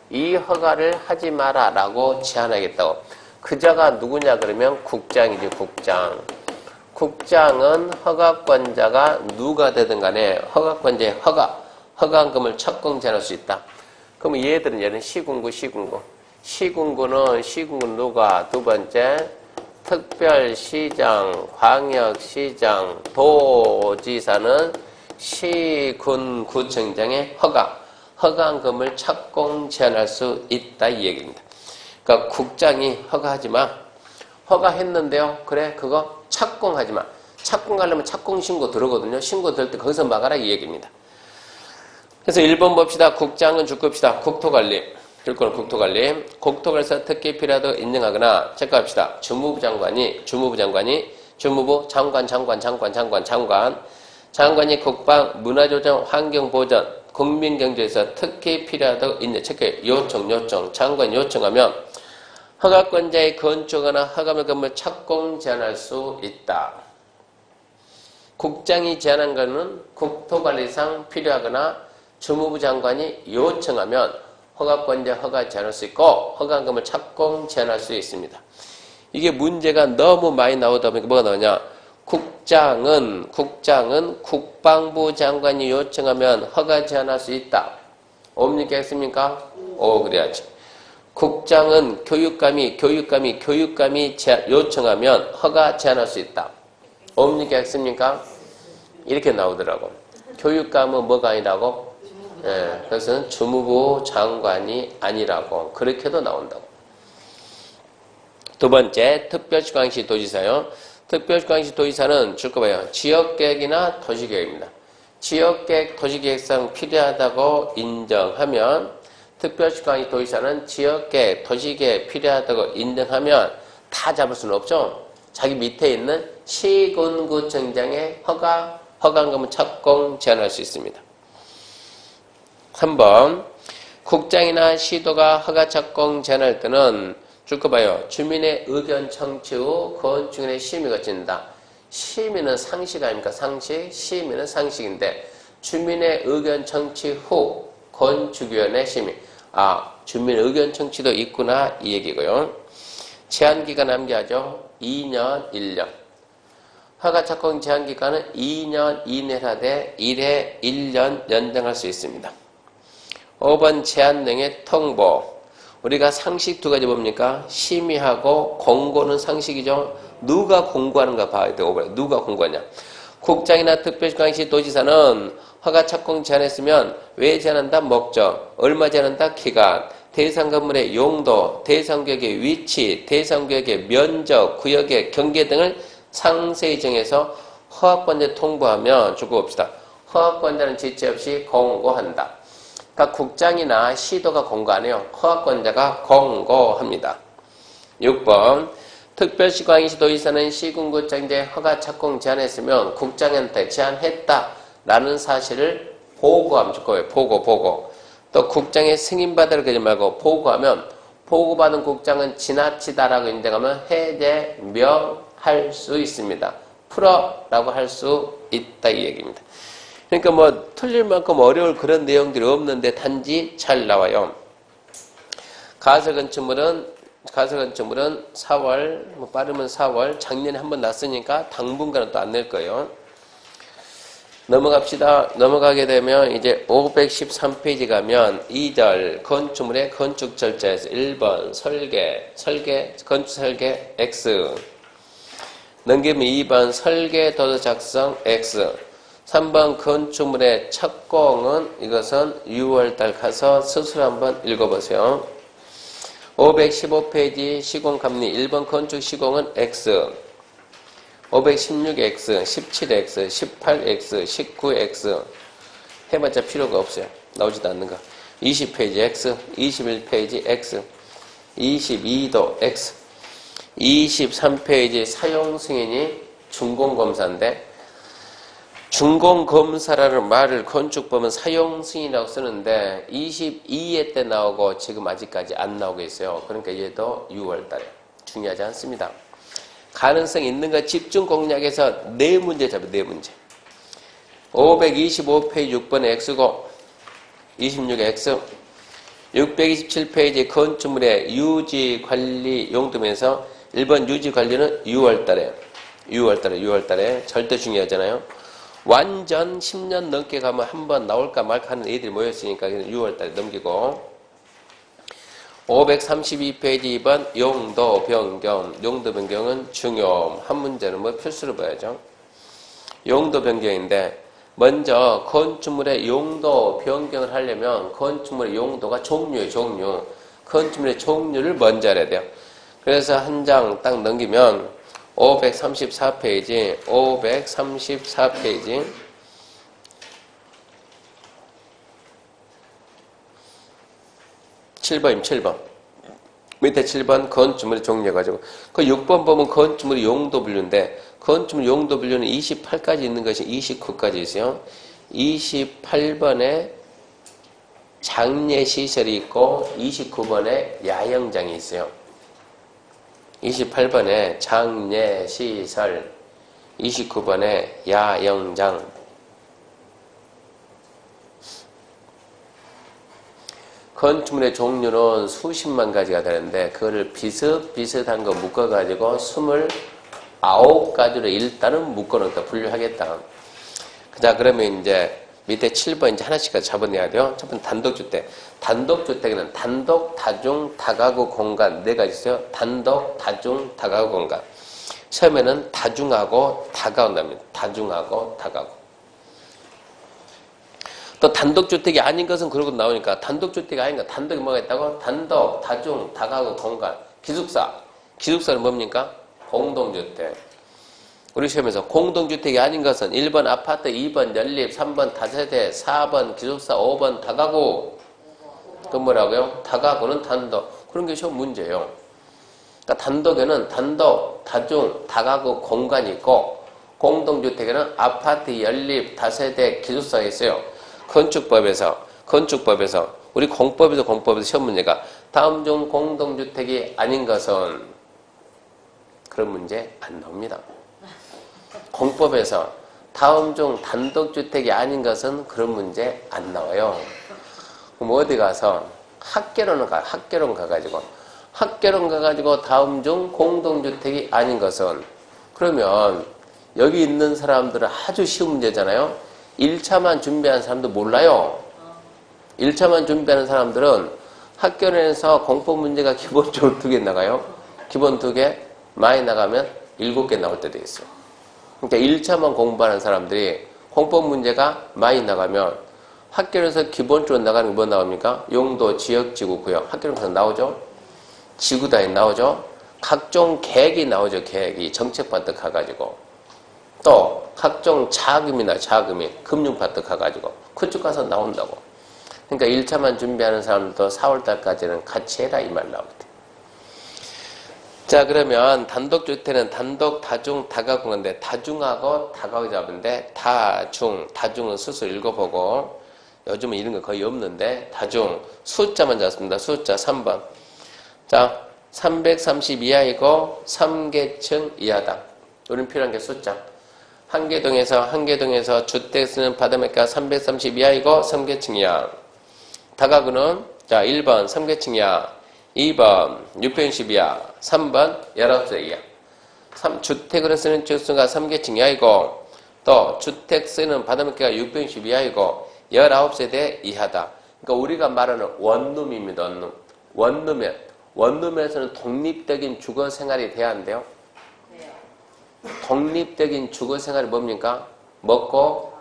S1: 이 허가를 하지 마라 라고 제한하겠다고. 그자가 누구냐 그러면 국장이지, 국장. 국장은 허가권자가 누가 되든 간에 허가권자의 허가금을 착공 제한할 수 있다. 그러면 얘는 시군구. 시군구는 누가? 두 번째, 특별시장, 광역시장, 도지사는 시군구청장의 허가금을 착공 제한할 수 있다 이 얘기입니다. 그러니까 국장이 허가하지 마. 허가했는데요. 그래 그거 착공하지 마. 착공하려면 착공신고 들어오거든요. 신고 들 때 거기서 막아라 이 얘기입니다. 그래서 1번 봅시다. 국장은 죽읍시다. 국토관리. 줄거는 국토관리. 국토관리에서 특히 필요하다고 인정하거나 체크합시다. 주무부 장관이 장관이 국방, 문화조정, 환경보전, 국민경제에서 특히 필요하다고 인정, 체크해. 요청. 장관이 요청하면 허가권자의 건축하거나 허가물 건물 착공 제한할 수 있다. 국장이 제한한 것은 국토관리상 필요하거나 주무부 장관이 요청하면 허가권자 허가 제한할 수 있고 허가금을 착공 제한할 수 있습니다. 이게 문제가 너무 많이 나오다 보니까 뭐가 나오냐? 국장은 국방부 장관이 요청하면 허가 제한할 수 있다. 옵니까 했습니까? 그래야지. 국장은 교육감이 요청하면 허가 제한할 수 있다. 옵니까 했습니까? 이렇게 나오더라고. 교육감은 뭐가 아니라고? 예, 그것은 주무부 장관이 아니라고. 그렇게도 나온다고. 두 번째, 특별시광시 도지사요. 특별시광시 도지사는 줄 거 봐요. 지역계획이나 도시계획입니다. 지역계획, 도시계획상 필요하다고 인정하면 특별시광시 도지사는 지역계획, 도시계획 필요하다고 인정하면 다 잡을 수는 없죠. 자기 밑에 있는 시군구청장의 허가금을 착공 제한할 수 있습니다. 3번 국장이나 시도가 허가 착공 제한할 때는 줄 거 봐요. 주민의 의견 청취 후 건축인의 심의가 거친다. 심의는 상식 아닙니까? 상식. 심의는 상식인데 주민의 의견 청취 후 건축위원회 심의. 주민의 의견 청취도 있구나 이 얘기고요. 제한기간 남겨야죠. 2년, 1년. 허가 착공 제한기간은 2년 이내라되 1회 1년 연장할 수 있습니다. 5번 제한 등의 통보. 우리가 상식 두 가지 뭡니까? 심의하고 공고는 상식이죠. 누가 공고하는가 봐야 돼. 5번에 누가 공고하냐. 국장이나 특별시광시 도지사는 허가 착공 제한했으면 왜 제한한다? 목적. 얼마 제한한다? 기간. 대상 건물의 용도, 대상 구역의 위치, 대상 구역의 면적, 구역의 경계 등을 상세히 정해서 허가권자에 통보하면 주고 봅시다. 허가권자는 지체 없이 공고한다. 그러니까 국장이나 시도가 공고 안 해요. 허가권자가 공고합니다. 6번 특별시광시 도지사는 시군구청장의 허가 착공 제한했으면 국장한테 제한했다라는 사실을 보고하면 줄 거예요. 보고. 또 국장의 승인받으라 그러지 말고 보고하면 보고받은 국장은 지나치다라고 인정하면 해제명할 수 있습니다. 풀어라고 할 수 있다 이 얘기입니다. 그러니까 뭐 틀릴 만큼 어려울 그런 내용들이 없는데 단지 잘 나와요. 가설건축물은 4월, 뭐 빠르면 4월, 작년에 한번 났으니까 당분간은 또 안 낼 거예요. 넘어갑시다. 넘어가게 되면 이제 513페이지 가면 2절 건축물의 건축 절차에서 1번 건축 설계 X. 넘기면 2번 설계 도서 작성 X. 3번 건축물의 착공은 이것은 6월달 가서 스스로 한번 읽어보세요. 515페이지 시공감리 1번 건축 시공은 X. 516X, 17X, 18X, 19X 해봤자 필요가 없어요. 나오지도 않는 거. 20페이지 X, 21페이지 X, 22도 X, 23페이지 사용 승인이 준공검사인데 준공검사라는 말을 건축법은 사용 승인이라고 쓰는데 22회 때 나오고 지금 아직까지 안 나오고 있어요. 그러니까 얘도 6월달에 중요하지 않습니다. 가능성 있는 거 집중 공략에서 4문제 잡아요. 4문제. 525페이지 6번에 X고 26X 627페이지 건축물의 유지관리 용도면서 1번 유지관리는 6월달에 절대 중요하잖아요. 완전 10년 넘게 가면 한번 나올까 말까 하는 애들이 모였으니까 6월달에 넘기고 532페이지 2번 용도 변경은 중요. 한 문제는 뭐 필수로 봐야죠. 용도 변경인데 먼저 건축물의 용도 변경을 하려면 건축물의 용도가 종류예요. 종류. 건축물의 종류를 먼저 알아야 돼요. 그래서 한 장 딱 넘기면 534페이지 7번 밑에 7번 건축물의 종류해가지고 그 6번 보면 건축물의 용도 분류인데 건축물 용도 분류는 28까지 있는 것이 29까지 있어요. 28번에 장례시설이 있고 29번에 야영장이 있어요. 28번에 장례시설, 29번에 야영장. 건축물의 종류는 수십만 가지가 되는데 그거를 비슷비슷한 거 묶어가지고 29가지로 일단은 묶어놓다 분류하겠다. 자, 그러면 이제 밑에 7번 이제 하나씩 잡아내야 돼요. 첫 번째 단독주택. 단독주택에는 단독, 다중, 다가구 공간 네 가지 있어요. 단독, 다중, 다가구 공간. 처음에는 다중하고 다가온답니다. 다중하고 다가구. 또 단독주택이 아닌 것은 그러고 나오니까 단독주택이 아닌 것. 단독이 뭐가 있다고? 단독, 다중, 다가구 공간. 기숙사. 기숙사는 뭡니까? 공동주택. 우리 시험에서 공동주택이 아닌 것은 1번 아파트, 2번 연립, 3번 다세대, 4번 기숙사, 5번 다가구. 그건 뭐라고요? 다가구는 단독. 그런 게 시험 문제예요. 그러니까 단독에는 단독, 다중, 다가구 공간이 있고 공동주택에는 아파트, 연립, 다세대, 기숙사가 있어요. 건축법에서 우리 공법에서 시험 문제가 다음 중 공동주택이 아닌 것은 그런 문제 안 나옵니다. 공법에서 다음 중 단독주택이 아닌 것은 그런 문제 안 나와요. 그럼 어디 가서 학개론 가가지고 다음 중 공동주택이 아닌 것은 그러면 여기 있는 사람들은 아주 쉬운 문제잖아요. 1차만 준비한 사람도 몰라요. 1차만 준비하는 사람들은 학교에서 공법 문제가 기본적으로 2개 나가요. 기본 2개, 많이 나가면 7개 나올 때도 있어요. 그러니까 1차만 공부하는 사람들이 공법 문제가 많이 나가면 학교에서 기본적으로 나가는 게 뭐 나옵니까? 용도, 지역, 지구, 구역. 학교에서 나오죠? 지구 단위 나오죠? 각종 계획이 나오죠. 계획이. 정책 파트 가가지고. 또 각종 자금이 금융 파트 가가지고 그쪽 가서 나온다고. 그러니까 1차만 준비하는 사람도 4월달까지는 같이 해라 이 말 나오거든. 자, 그러면 단독주택은 단독, 다중, 다가구인데 다중하고 다가구 잡은데 다중은 스스로 읽어보고 요즘은 이런 거 거의 없는데 다중 숫자만 잡습니다. 숫자 3번. 자, 330 이하이고 3계층 이하다. 우리는 필요한 게 숫자. 한계동에서 주택 쓰는 바닷물가 330 이하이고 3계층 이하. 다가구는 자 1번 3계층 이하, 2번 660 이하, 3번 19세 이하. 주택으로 쓰는 주수가 3계층 이하이고 또 주택 쓰는 바닷물가가 660 이하이고 19세대 이하다. 그러니까 우리가 말하는 원룸입니다. 원룸에서는 독립적인 주거 생활이 돼야 한대요. 독립적인 주거 생활이 뭡니까? 먹고,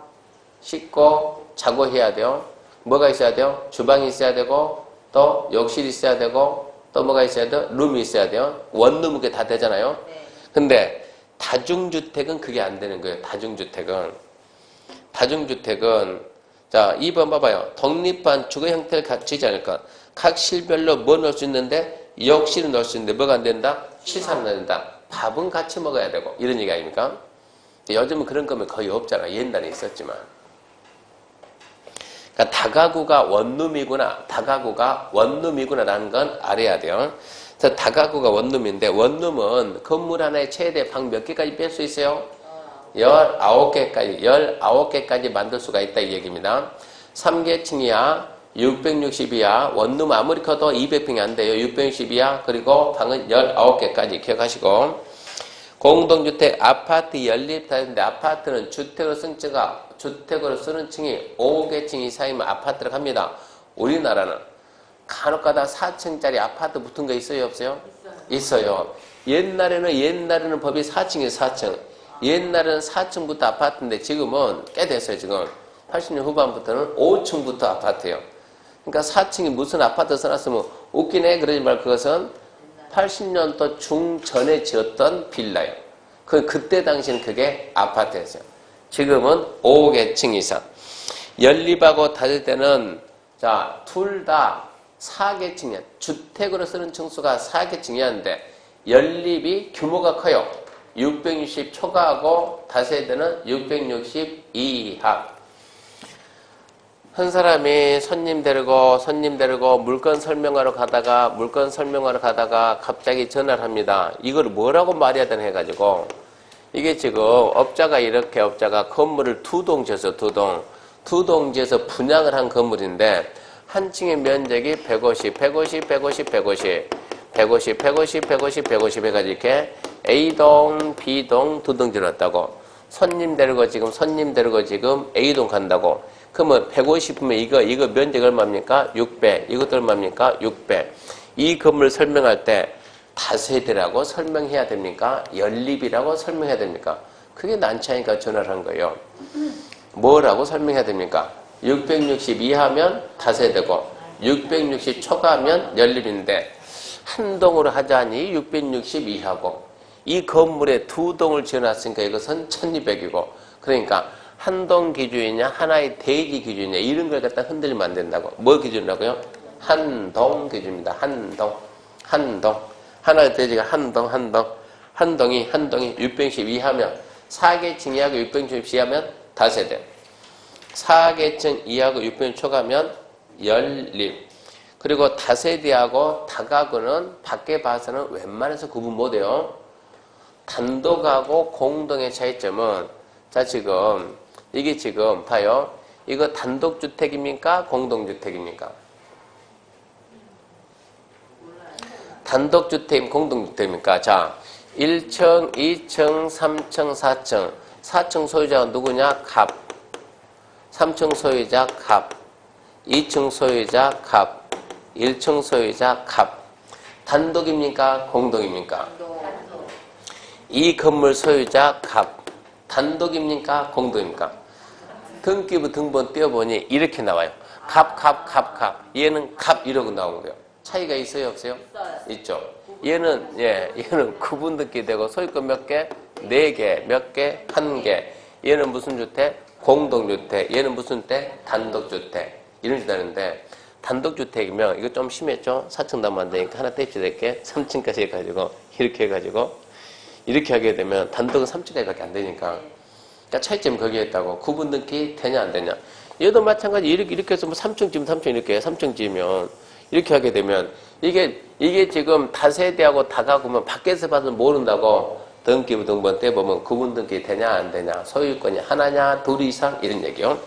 S1: 씻고, 자고 해야 돼요. 뭐가 있어야 돼요? 주방이 있어야 되고, 또 욕실이 있어야 되고, 또 뭐가 있어야 돼요? 룸이 있어야 돼요. 원룸은 그게 다 되잖아요. 근데 다중주택은 그게 안 되는 거예요. 다중주택은 자 2번 봐봐요. 독립한 주거 형태를 갖추지 않을 것. 각 실별로 뭐 넣을 수 있는데 욕실은 넣을 수 있는데 뭐가 안 된다? 시설은 안 된다. 밥은 같이 먹어야 되고 이런 얘기 아닙니까? 요즘은 그런 거면 거의 없잖아. 옛날에 있었지만. 그러니까 다가구가 원룸이구나라는 건 알아야 돼요. 그래서 다가구가 원룸인데 원룸은 건물 하나에 최대 방 몇 개까지 뺄 수 있어요? 19개까지 만들 수가 있다 이 얘기입니다. 3계층 이하, 660 이하, 원룸 아무리 커도 200평이 안 돼요. 660 이하, 그리고 방은 19개까지 기억하시고. 공동주택, 아파트 연립 다 있는데, 아파트는 주택으로 쓰는 층이 5개층 이상이면 아파트를 합니다. 우리나라는 간혹가다 4층짜리 아파트 붙은 거 있어요, 없어요? 있어요. 옛날에는 법이 4층이에요, 4층. 옛날에는 4층부터 아파트인데 지금은 꽤 됐어요, 지금. 80년 후반부터는 5층부터 아파트예요. 그러니까 4층이 무슨 아파트 써놨으면 웃기네, 그러지 말고 그것은 80년도 중전에 지었던 빌라예요. 그때 당시는 그게 아파트였어요. 지금은 5개층 이상. 연립하고 닫을 때는, 자, 둘 다 4개층이야. 주택으로 쓰는 층수가 4개층이었는데, 연립이 규모가 커요. 660 초과하고 다세대는 660 이하. 한 사람이 손님 데리고 물건 설명하러 가다가 갑자기 전화를 합니다. 이걸 뭐라고 말해야 되나 해가지고, 이게 지금 업자가 건물을 두 동 지었어요. 두 동 지어서 분양을 한 건물인데, 한 층의 면적이 150 해가지고 이렇게 A동, B동 두 동 지었다고. 손님 데리고 지금 A동 간다고. 그러면 150이면 이거 면적 얼마입니까? 600. 이것도 얼마입니까? 600. 이 건물 설명할 때 다세대라고 설명해야 됩니까? 연립이라고 설명해야 됩니까? 그게 난처하니까 전화를 한 거예요. 뭐라고 설명해야 됩니까? 660 이하면 다세대고 660 초과하면 연립인데 한 동으로 하자니 660 이하고 이 건물에 두 동을 지어놨으니까 이것은 1200이고 그러니까 한 동 기준이냐 하나의 대지 기준이냐 이런 걸 갖다 흔들리면 안 된다고. 뭐 기준이라고요? 한 동 기준입니다. 한 동. 하나의 대지가 한 동이 660 이하면 4개층 이하고 660 이하면 다세대. 4개층 이하고 660 초과하면 연립. 그리고 다세대하고 다가구는 밖에 봐서는 웬만해서 구분 못해요. 단독하고 공동의 차이점은 자 지금 이게 지금 봐요. 이거 단독주택입니까? 공동주택입니까? 단독주택, 공동주택입니까? 자, 1층, 2층, 3층, 4층. 4층 소유자가 누구냐? 갑. 3층 소유자 갑. 2층 소유자 갑. 1층 소유자 갑. 단독입니까? 공동입니까? 이 건물 소유자 갑. 단독입니까? 공동입니까? 등기부 등본 떼어보니 이렇게 나와요. 갑. 얘는 갑 이러고 나온 거예요. 차이가 있어요, 없어요? 있죠. 얘는 구분 등기 되고 소유권 몇 개? 4개, 몇 개? 1개. 얘는 무슨 주택? 공동주택. 얘는 무슨 주택? 단독주택. 이런 식으로 되는데 단독주택이면 이거 좀 심했죠? 4층 나면 안 되니까 하나 떼입시 될게 3층까지 해가지고 이렇게 하게 되면 단독은 3층까지밖에 안 되니까 그러니까 차이점이 거기에 있다고. 구분 등기 되냐 안 되냐. 얘도 마찬가지 이렇게 해서 뭐 3층 지으면 3층 이렇게 해. 3층 지으면 이렇게 하게 되면 이게 지금 다세대하고 다가구면 밖에서 봐서 모른다고. 등기부 등본 떼보면 구분 등기 되냐 안 되냐. 소유권이 하나냐 둘 이상 이런 얘기요.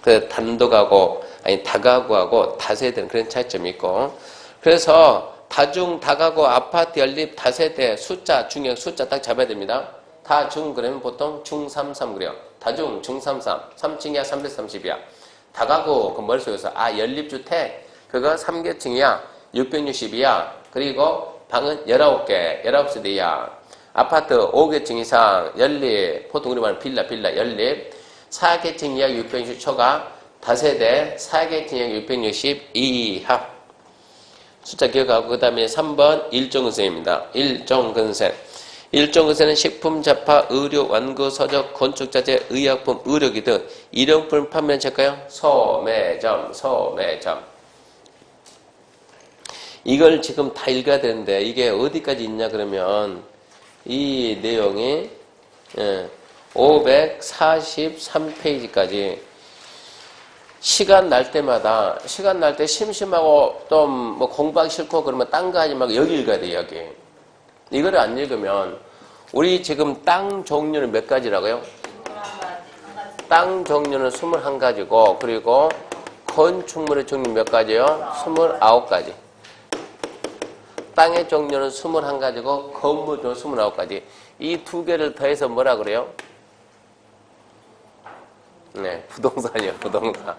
S1: 그 단독하고 다가구하고 다세대는 그런 차이점이 있고. 그래서 다중, 다가구, 아파트 연립, 다세대, 숫자, 중역, 숫자 딱 잡아야 됩니다. 다중, 그러면 보통 중33 그래요. 다중, 중33, 3층이야, 330이야. 다가구, 그 머릿속에서, 연립주택, 그거 3개층이야, 660이야. 그리고 방은 19개, 19세대야. 아파트 5개층 이상, 연립, 보통 우리 말하는 빌라, 연립, 4개층 이하 660 초과, 다세대, 4개층 이하 660 이하. 숫자 기억하고 그 다음에 3번 일종근세입니다. 일종근세는 식품, 잡화, 의류, 완구, 서적, 건축자재, 의약품, 의료기 등 일용품 판매는 될까요? 소매점. 이걸 지금 다 읽어야 되는데 이게 어디까지 있냐 그러면 이 내용이 543페이지까지 시간 날 때 심심하고 좀 뭐 공부하기 싫고 그러면 딴 거 하지 말고 여기 읽어야 돼, 여기. 이거를 안 읽으면 우리 지금 땅 종류는 몇 가지라고요? 땅 종류는 21가지고 그리고 건축물의 종류 몇 가지요? 29가지. 땅의 종류는 21가지고 건물 종류는 29가지. 이 두 개를 더해서 뭐라 그래요? 네, 부동산이요, 부동산.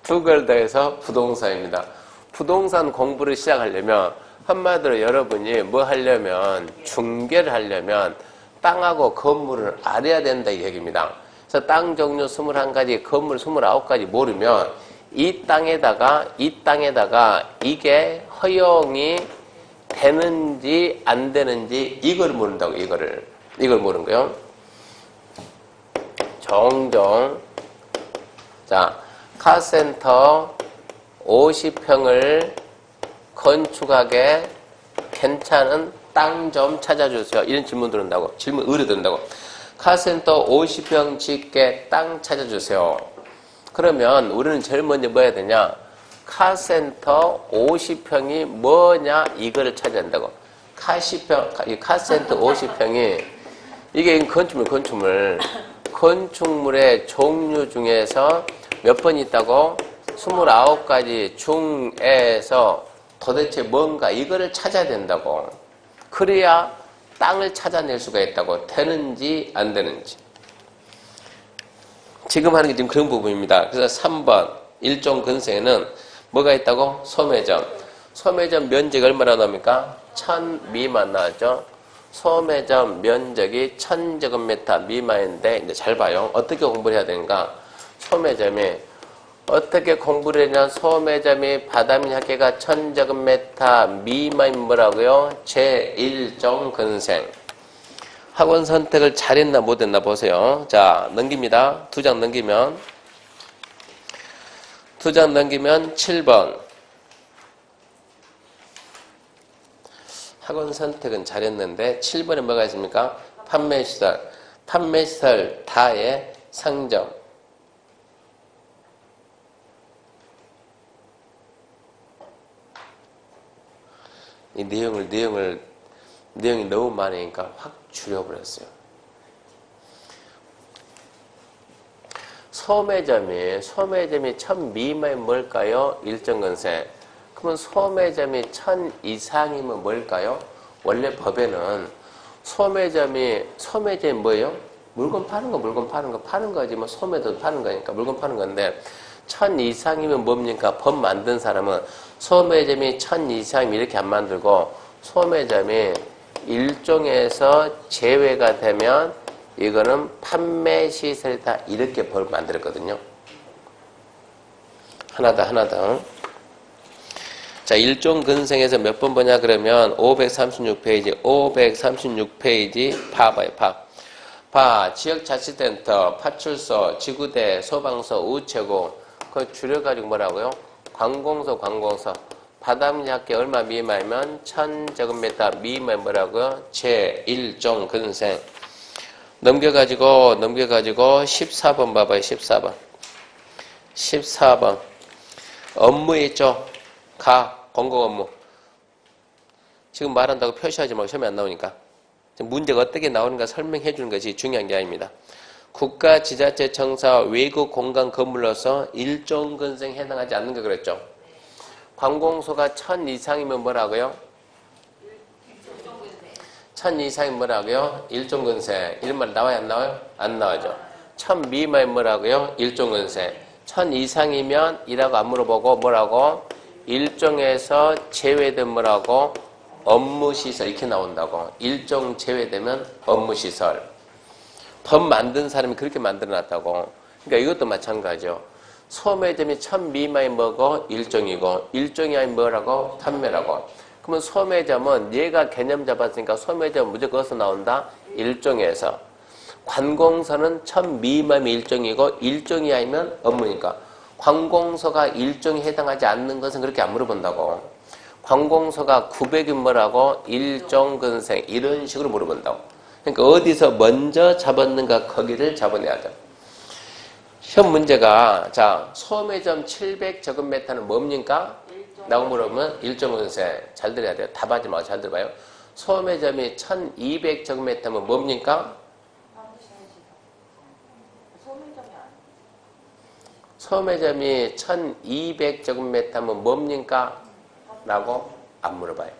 S1: 두 개를 더해서 부동산입니다. 부동산 공부를 시작하려면 한마디로 여러분이 뭐 하려면 중개를 하려면 땅하고 건물을 알아야 된다 이 얘기입니다. 그래서 땅 종류 21가지, 건물 29가지 모르면 이 땅에다가 이게 허용이 되는지 안 되는지 이걸 모른다고 이걸 모르는 거예요. 종종 자 카센터 50평을 건축하게 괜찮은 땅 좀 찾아주세요. 이런 질문 들은다고. 질문 의뢰 들은다고. 카센터 50평 짓게 땅 찾아주세요. 그러면 우리는 제일 먼저 뭐 해야 되냐? 카센터 50평이 뭐냐? 이거를 찾아야 된다고. 카센터 50평이 이게 건축물의 종류 중에서 몇 번 있다고? 29가지 중에서 도대체 뭔가 이거를 찾아야 된다고. 그래야 땅을 찾아낼 수가 있다고. 되는지 안 되는지. 지금 하는 게 지금 그런 부분입니다. 그래서 3번 일종 근생에는 뭐가 있다고? 소매점. 소매점 면적이 얼마나 나옵니까? 1000 미만 나왔죠. 소매점 면적이 1000제곱미터 미만인데 이제 잘 봐요. 어떻게 공부를 해야 되는가? 소매점이 어떻게 공부를 했냐? 소매점이 바닥면 합계가 1000제곱미터 미만인 뭐라고요? 제1종 근생. 학원 선택을 잘했나 못했나 보세요. 자, 넘깁니다. 2장 넘기면 7번. 학원 선택은 잘했는데 7번에 뭐가 있습니까? 판매시설. 판매시설 다의 상점. 이 내용이 너무 많으니까 확 줄여버렸어요. 소매점이 1000 미만이 뭘까요? 일정근생. 그러면 소매점이 1000 이상이면 뭘까요? 원래 법에는 소매점이 뭐예요? 물건 파는 거지. 뭐 소매도 파는 거니까 물건 파는 건데 1000 이상이면 뭡니까? 법 만든 사람은 소매점이 1000 이상이면 이렇게 안 만들고 소매점이 일종에서 제외가 되면 이거는 판매시설이다 이렇게 법 만들었거든요. 하나 더. 자, 일종 근생에서 몇 번 보냐 그러면 536페이지 봐봐요. 봐. 지역자치센터, 파출소, 지구대, 소방서, 우체국 그걸 줄여가지고 뭐라고요? 관공서. 바닥면 합계 얼마 미만이면 1000제곱미터 미만 뭐라고요? 제1종 근생. 넘겨가지고 14번 봐봐요. 14번. 업무 있죠? 공공 업무. 지금 말한다고 표시하지 말고 시험에 안 나오니까. 문제가 어떻게 나오는가 설명해 주는 것이 중요한 게 아닙니다. 국가 지자체 청사 외국 공간 건물로서 일종 근생 해당하지 않는 거 그랬죠. 관공서가 1000 이상이면 뭐라고요? 1000 이상이면 뭐라고요? 일종 근생. 이런 말 나와요? 안 나와요? 안 나와죠. 1000 미만이면 뭐라고요? 일종 근생. 1000 이상이면 이라고 안 물어보고 뭐라고? 일종에서 제외된 뭐라고? 업무시설 이렇게 나온다고. 일종 제외되면 업무시설. 법 만든 사람이 그렇게 만들어놨다고. 그러니까 이것도 마찬가지죠. 소매점이 1000 미만이 뭐고? 일종이고 일종이 아닌 뭐라고? 판매라고. 그러면 소매점은 얘가 개념 잡았으니까 소매점은 무조건 어디서 나온다? 일종에서. 관공서는 1000 미만이 일종이고 일종이 아니면 업무니까. 관공서가 일종에 해당하지 않는 것은 그렇게 안 물어본다고. 관공서가 900인 뭐라고? 일종 근생. 이런 식으로 물어본다고. 그러니까 어디서 먼저 잡았는가 거기를 잡아내야죠. 시험 문제가 자 소매점 700제곱미터는 뭡니까? 라고 물어보면 일종 근생. 잘 들어야 돼요. 답하지 말고 잘 들어봐요. 소매점이 1200제곱미터면 뭡니까? 소매점이 1200제곱미터면 뭡니까? 라고 안 물어봐요.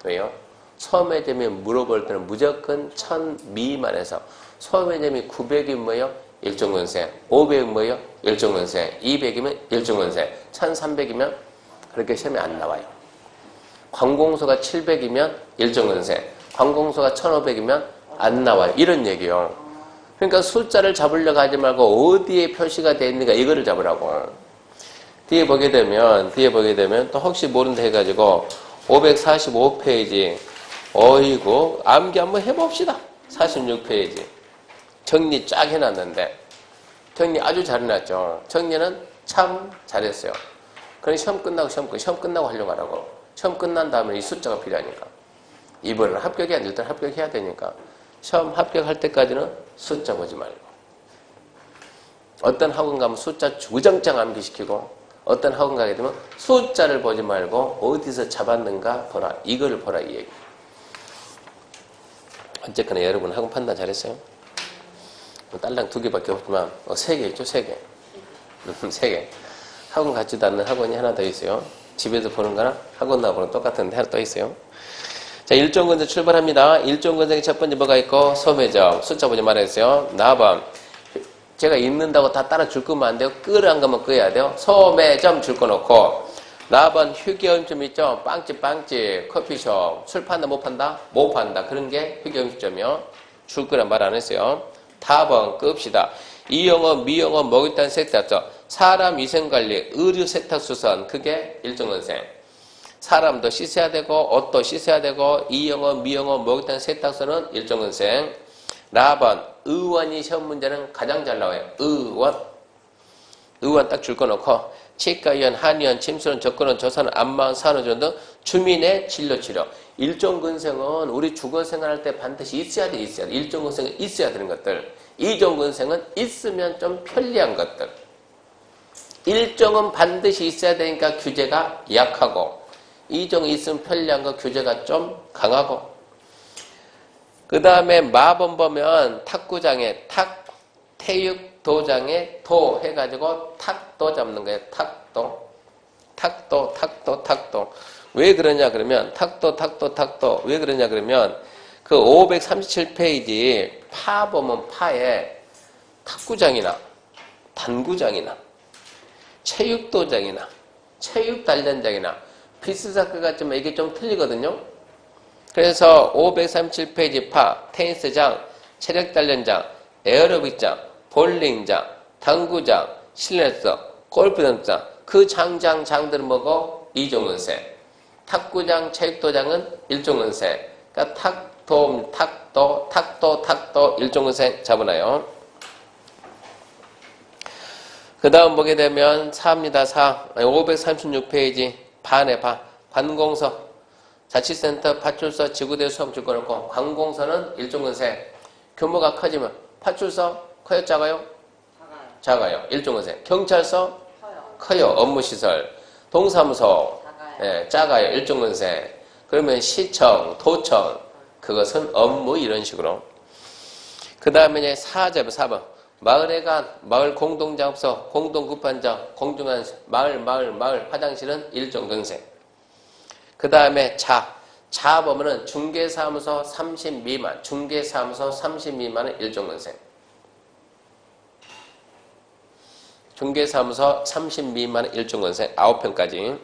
S1: 왜요? 소매점이 물어볼 때는 무조건 1000 미만에서 소매점이 900이면 뭐예요? 일종근생. 500이면 뭐예요? 일종근생. 200이면 일종근생. 1300이면 그렇게 시험에 안 나와요. 관공서가 700이면 일종근생. 관공서가 1500이면 안 나와요. 이런 얘기요. 그러니까 숫자를 잡으려고 하지 말고 어디에 표시가 되어 있는가 이거를 잡으라고. 뒤에 보게 되면 또 혹시 모른다 해가지고 545페이지 어이구 암기 한번 해봅시다. 46페이지 정리 쫙 해놨는데 정리 아주 잘 해놨죠. 정리는 참 잘했어요. 그럼 시험 끝나고 하려고 하라고. 시험 끝난 다음에 이 숫자가 필요하니까 이번에는 합격이 안 될 때 합격해야 되니까 시험 합격할 때까지는 숫자 보지 말고 어떤 학원 가면 숫자 주정장 암기시키고 어떤 학원 가게 되면 숫자를 보지 말고 어디서 잡았는가 보라. 이걸 보라 이 얘기. 어쨌거나 여러분 학원 판단 잘했어요? 딸랑 2개밖에 없지만 3개 있죠? 3개. 3개. 학원 같지도 않는 학원이 하나 더 있어요. 집에서 보는 거랑 학원 나보는 똑같은데 하나 또 있어요. 자, 일종근생 출발합니다. 일종근생의 첫 번째 뭐가 있고 소매점. 숫자 보지 말아주세요. 나번. 제가 읽는다고 다 따라 줄 거면 안 돼요. 끄를 안 가면 끄야 돼요. 소매점 줄 거 놓고 나번 휴게음점 있죠. 빵집 커피숍. 술 판다 못 판다? 못 판다. 그런 게 휴게음식점이요. 줄 거란 말 안 했어요. 다번 끕시다. 이영어 미영어 먹잇단 세탁소. 사람 위생관리 의류 세탁수선. 그게 일종근생. 사람도 씻어야 되고 옷도 씻어야 되고 이영어 미영어 먹잇단 세탁소는 일종근생. 라번 의원이 시험 문제는 가장 잘 나와요. 의원 딱 줄 거 놓고 치과의원, 한의원, 침수원, 접근원, 조사원, 안마원, 산후조원 등 주민의 진료치료. 일종근생은 우리 주거생활할 때 반드시 있어야 돼. 일종근생은 있어야 되는 것들. 이종근생은 있으면 좀 편리한 것들. 일종은 반드시 있어야 되니까 규제가 약하고 이종이 있으면 편리한 거 규제가 좀 강하고 그 다음에 마번 보면 탁구장에 탁, 태육도장에 도 해가지고 탁도 잡는 거예요. 탁도. 왜 그러냐 그러면 탁도. 왜 그러냐 그러면 그 537페이지 파 보면 파에 탁구장이나 단구장이나 체육도장이나 체육단련장이나 비스사크가 좀 이게 좀 틀리거든요. 그래서 537페이지 파, 테니스장, 체력단련장, 에어로빅장, 볼링장, 당구장, 실내서, 골프장장 그 장들은 뭐고? 이종근생. 탁구장, 체육도장은 일종근생. 그러니까 탁도, 일종근생 잡으나요? 그 다음 보게 되면 4입니다. 4. 536페이지 반에 봐. 관공서. 자치센터, 파출소, 지구대 수업 줄 거놓고 관공서는 일종근생. 규모가 커지면 파출소 커요? 작아요? 작아요. 일종근생. 경찰서? 커요. 업무시설. 동사무소? 작아요. 일종근생. 그러면 시청, 도청 그것은 업무 이런 식으로. 그 다음에 이제 4번. 마을회관, 마을 공동작업소, 공동급판장, 공중한 마을 화장실은 일종근생. 그 다음에 자 보면은 중개사무소 30 미만, 중개사무소 30 미만은 일종근생. 중개사무소 30 미만은 일종근생 9편까지.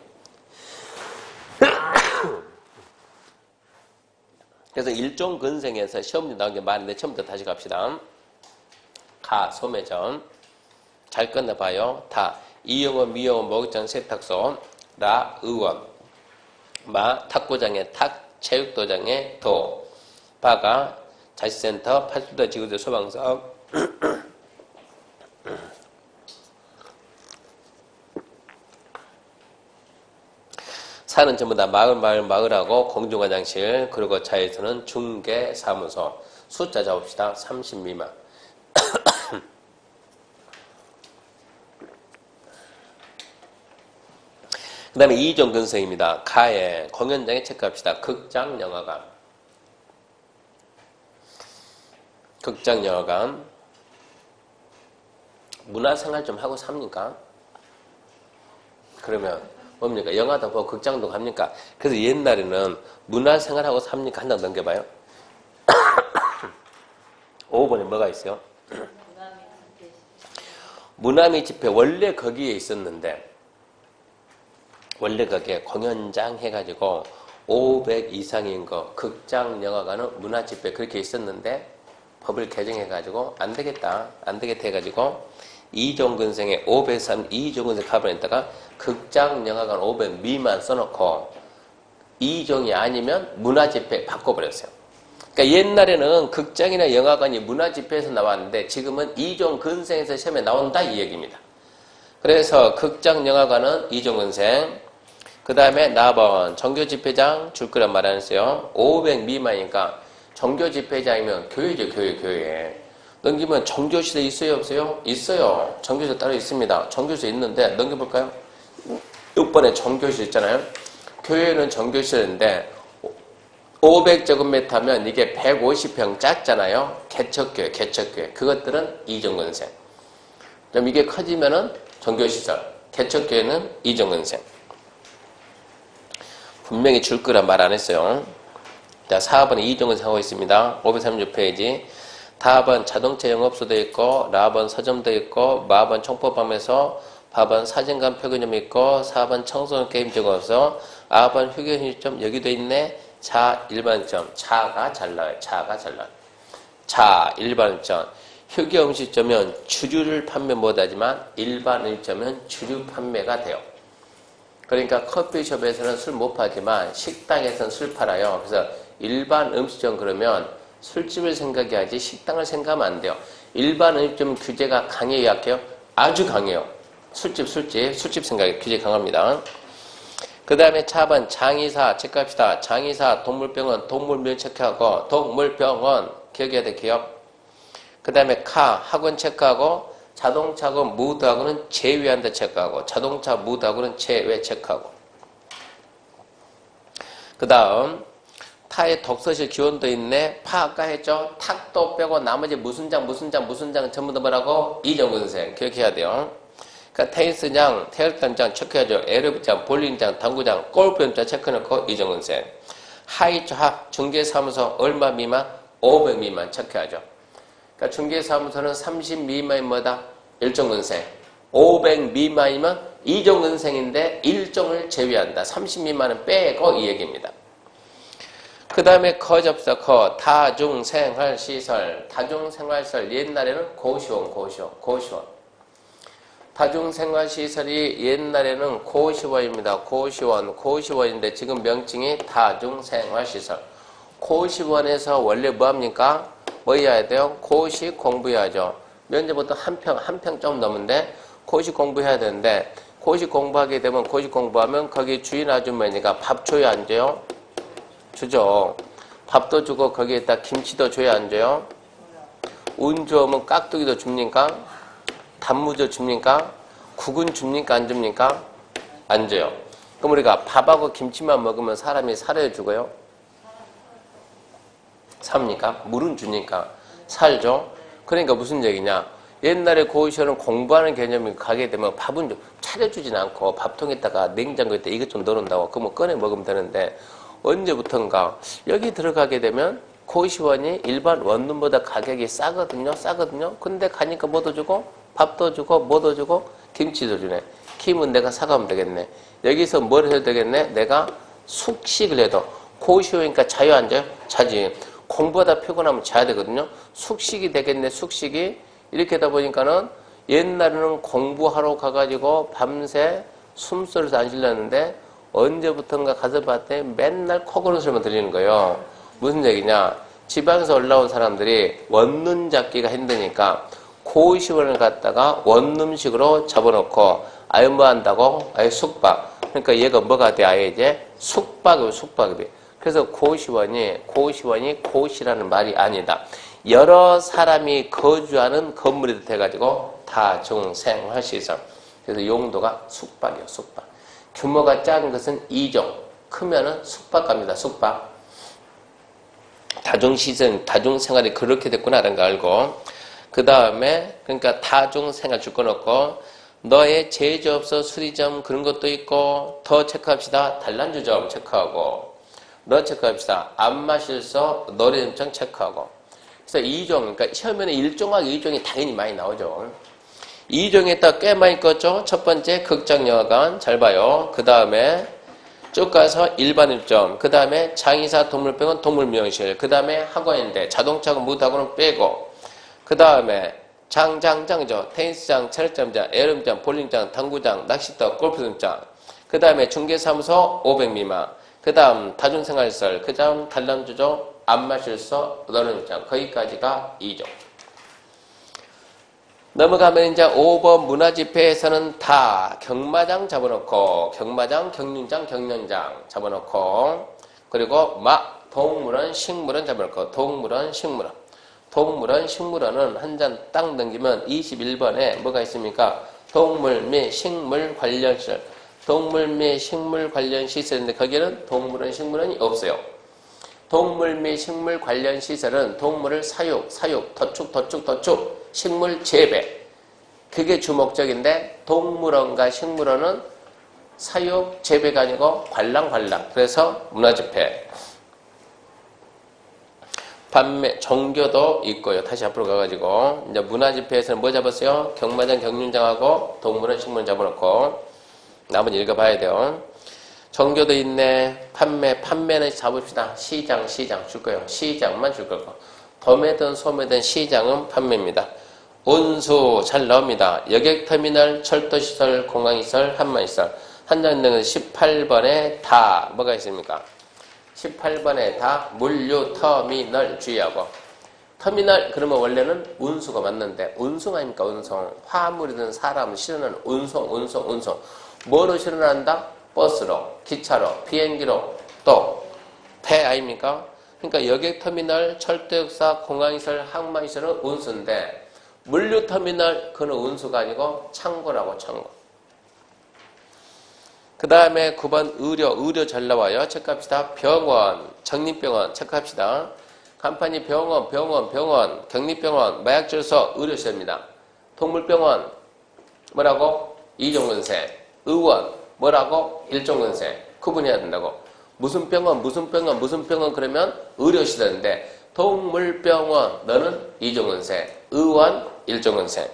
S1: 그래서 일종근생에서 시험지 나온 게 많은데 처음부터 다시 갑시다. 가, 소매점. 잘 끝내봐요. 다, 이영어, 미영어, 먹잇장, 세탁소. 라, 의원. 마, 탁구장의 탁, 체육도장의 도. 바가, 자치센터, 파출소, 지구대, 소방서. 사는 전부 다 마을하고 공중화장실, 그리고 자에서는 중개사무소. 숫자 잡읍시다. 30 미만. 그 다음에 이종근생입니다. 가에 공연장에 체크합시다. 극장, 영화관. 극장, 영화관. 문화생활 좀 하고 삽니까? 그러면 뭡니까? 영화도 보고 극장도 갑니까? 그래서 옛날에는 문화생활하고 삽니까? 한 장 넘겨봐요. 5번에 뭐가 있어요? 문화미 집회. 원래 거기에 있었는데 원래 거기에 공연장 해가지고 500 이상인 거 극장 영화관은 문화집회 그렇게 있었는데 법을 개정해가지고 안 되겠다 해가지고 이종근생의 503 이종근생 가버렸다가 극장 영화관 500 미만 써놓고 이종이 아니면 문화집회 바꿔버렸어요. 그러니까 옛날에는 극장이나 영화관이 문화집회에서 나왔는데 지금은 이종근생에서 시험에 나온다 이 얘기입니다. 그래서 극장 영화관은 이종근생, 그 다음에 4번 정교집회장 줄 거란 말 안 했어요. 500 미만이니까 정교집회장이면 교회죠, 교회. 넘기면 정교시대 있어요, 없어요? 있어요. 정교시대 따로 있습니다. 정교시대 있는데 넘겨볼까요? 6번에 정교시대 있잖아요. 교회는 정교시대인데 500제곱미터면 이게 150평 작잖아요. 개척교회. 그것들은 이종근생. 그럼 이게 커지면은 정교시설. 개척교회는 이종근생. 분명히 줄 거란 말 안 했어요. 자, 4번에 이종근생 하고 있습니다. 536페이지. 다번 자동차 영업소도 있고, 라번 서점도 있고, 마번 청포방에서, 바번 사진관 표기점 있고, 4번 청소년 게임점에서, 아번 휴게시점 여기도 있네. 자, 일반점. 차가 잘 나와요. 자, 일반점. 휴게음식점은 주류를 판매 못하지만 일반 음식점은 주류 판매가 돼요. 그러니까 커피숍에서는 술 못 파지만 식당에서는 술 팔아요. 그래서 일반 음식점 그러면 술집을 생각해야지 식당을 생각하면 안 돼요. 일반 음식점 규제가 강해요, 약해요? 아주 강해요. 술집 생각해 규제 강합니다. 그 다음에 차번 장의사 체크합시다. 장의사 동물병원 동물병원 체크하고 동물병원 기억해야 돼, 기억. 그 다음에 학원 체크하고 자동차하고 무드하고는 제외한다 체크하고 자동차 무드하고는 제외 체크하고 그 다음 타의 독서실 기원도 있네. 아까 했죠. 탁도 빼고 나머지 무슨 장 전부 다 뭐라고? 이종근생 기억해야 돼요. 그러니까 테니스장, 태극단장 체크해야죠. 에어로빅장, 볼링장, 당구장, 골프장 체크해놓고 이종근생. 하이차 중개사무소 얼마 미만? 500 미만 체크해야죠. 그러니까 중개사무소는 30 미만이면 뭐다? 일종근생. 500 미만이면 이종근생인데 일종을 제외한다. 30 미만은 빼고 이 얘기입니다. 그 다음에 거접사 다중생활시설. 다중생활시설 옛날에는 고시원. 다중생활시설이 옛날에는 고시원입니다. 고시원인데 지금 명칭이 다중생활시설. 고시원에서 원래 뭐합니까? 뭐 해야 돼요? 고시 공부해야죠. 면접부터 한 평 좀 넘는데 고시 공부해야 되는데 고시 공부하게 되면 고시 공부하면 거기 주인 아주머니가 밥 줘야 안 줘요? 주죠. 밥도 주고 거기에다 김치도 줘야 안 줘요? 운 좋으면 깍두기도 줍니까? 단무도 줍니까? 국은 줍니까? 안 줍니까? 안 줘요. 그럼 우리가 밥하고 김치만 먹으면 사람이 살아야 죽어요? 삽니까? 물은 주니까 살죠. 그러니까 무슨 얘기냐? 옛날에 고시원은 공부하는 개념이 가게 되면 밥은 좀 차려주진 않고 밥통에다가 냉장고에다 이것 좀 넣어놓는다고 그러면 꺼내 먹으면 되는데 언제부턴가 여기 들어가게 되면 고시원이 일반 원룸보다 가격이 싸거든요. 근데 가니까 뭐도 주고 밥도 주고 뭐도 주고 김치도 주네. 김은 내가 사가면 되겠네. 여기서 뭘 해도 되겠네. 내가 숙식을 해도 고시원이니까 자유 안 자요? 자지. 공부하다 피곤하면 자야 되거든요. 숙식이 되겠네. 숙식이 이렇게 하다 보니까는 옛날에는 공부하러 가가지고 밤새 숨소리도 안 질렀는데 언제부턴가 가서 봤더니 맨날 코 고는 소리만 들리는 거예요. 무슨 얘기냐? 지방에서 올라온 사람들이 원룸 잡기가 힘드니까 고시원을 갔다가 원룸식으로 잡아놓고 아예 뭐 한다고? 아예 숙박. 그러니까 얘가 뭐가 돼? 아예 이제 숙박이. 그래서 고시원이 고시라는 말이 아니다. 여러 사람이 거주하는 건물이 돼가지고 다중생활시설. 그래서 용도가 숙박이요, 숙박. 규모가 작은 것은 2종, 크면은 숙박 갑니다, 숙박. 다중시설, 다중생활이 그렇게 됐구나라는 거 알고. 그 다음에 그러니까 다중생활 줄거놓고 너의 제조업소 수리점 그런 것도 있고 더 체크합시다. 단란주점 체크하고 너 체크합시다. 안마실서 노래점장 체크하고 그래서 2종 그러니까 시험에는 1종하고 2종이 당연히 많이 나오죠. 2종에다 꽤 많이 껐죠. 첫 번째 극장영화관 잘 봐요. 그 다음에 쭉 가서 일반 입점 그 다음에 장의사 동물병원 동물미용실 그 다음에 학원인데 자동차고 무드학원은 빼고 그 다음에 장장장이죠. 테니스장, 체력장장, 에어림장, 볼링장, 당구장, 낚시터, 골프장장 그 다음에 중개사무소 500 미만 그 다음 다중생활시설 그 다음 단란주점, 안마실서, 노래장 거기까지가 2종. 넘어가면 이제 5번 문화집회에서는 다 경마장 잡아놓고 경마장, 경륜장, 경연장 잡아놓고 그리고 동물원, 식물원 잡아놓고 동물원, 식물원 동물원, 식물원은 한 잔 딱 넘기면 21번에 뭐가 있습니까? 동물 및 식물 관련 시설 동물 및 식물 관련 시설인데 거기에는 동물원, 식물원이 없어요. 동물 및 식물 관련 시설은 동물을 사육, 도축, 식물 재배. 그게 주목적인데 동물원과 식물원은 사육, 재배가 아니고 관람. 그래서 문화집회. 판매, 종교도 있고요. 다시 앞으로 가가지고 이제 문화집회에서는 뭐 잡았어요? 경마장, 경륜장하고 동물원, 식물원 잡아놓고 나머지 읽어봐야 돼요. 종교도 있네. 판매는 잡읍시다. 시장 줄 거예요. 시장만 줄 거고. 도매든 소매든 시장은 판매입니다. 운수 잘 나옵니다. 여객터미널, 철도시설, 공항시설, 한만시설. 한장 있는 18번에 다 뭐가 있습니까? 18번에 다 물류터미널 주의하고 터미널 그러면 원래는 운수가 맞는데 운송 아닙니까? 운송. 화물이든 사람을 실어나는 운송. 뭐로 실어난다? 버스로, 기차로, 비행기로, 또 배 아닙니까? 그러니까 여객터미널, 철도역사, 공항시설, 항만시설은 운수인데 물류터미널 그는 운수가 아니고 창고라고 창고. 그 다음에 9번 의료 잘 나와요. 체크합시다. 병원, 정립병원 체크합시다. 간판이 병원, 격리병원, 마약질서, 의료시설입니다. 동물병원 뭐라고? 2종근세. 의원 뭐라고? 1종근세. 구분해야 된다고. 무슨 병원 그러면 의료시설인데 동물병원 너는 2종근세. 의원 1종근세.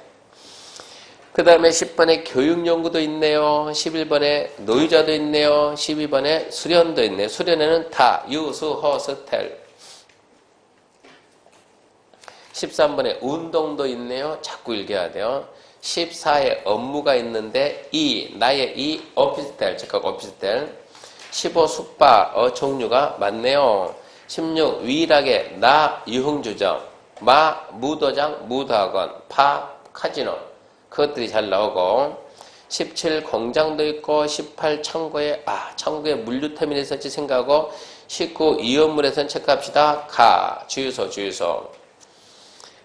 S1: 그 다음에 10번에 교육연구도 있네요. 11번에 노유자도 있네요. 12번에 수련도 있네요. 수련에는 다 유수, 허스, 텔. 13번에 운동도 있네요. 자꾸 읽어야 돼요. 14에 업무가 있는데 나의 오피스텔, 즉각 오피스텔. 15 숙박, 종류가 많네요. 16 유일하게 유흥주점, 무도장, 무도학원, 카지노. 그것들이 잘 나오고 17 공장도 있고 18 창고에 물류터미널 설치 생각하고 19 이온물에선 체크합시다. 주유소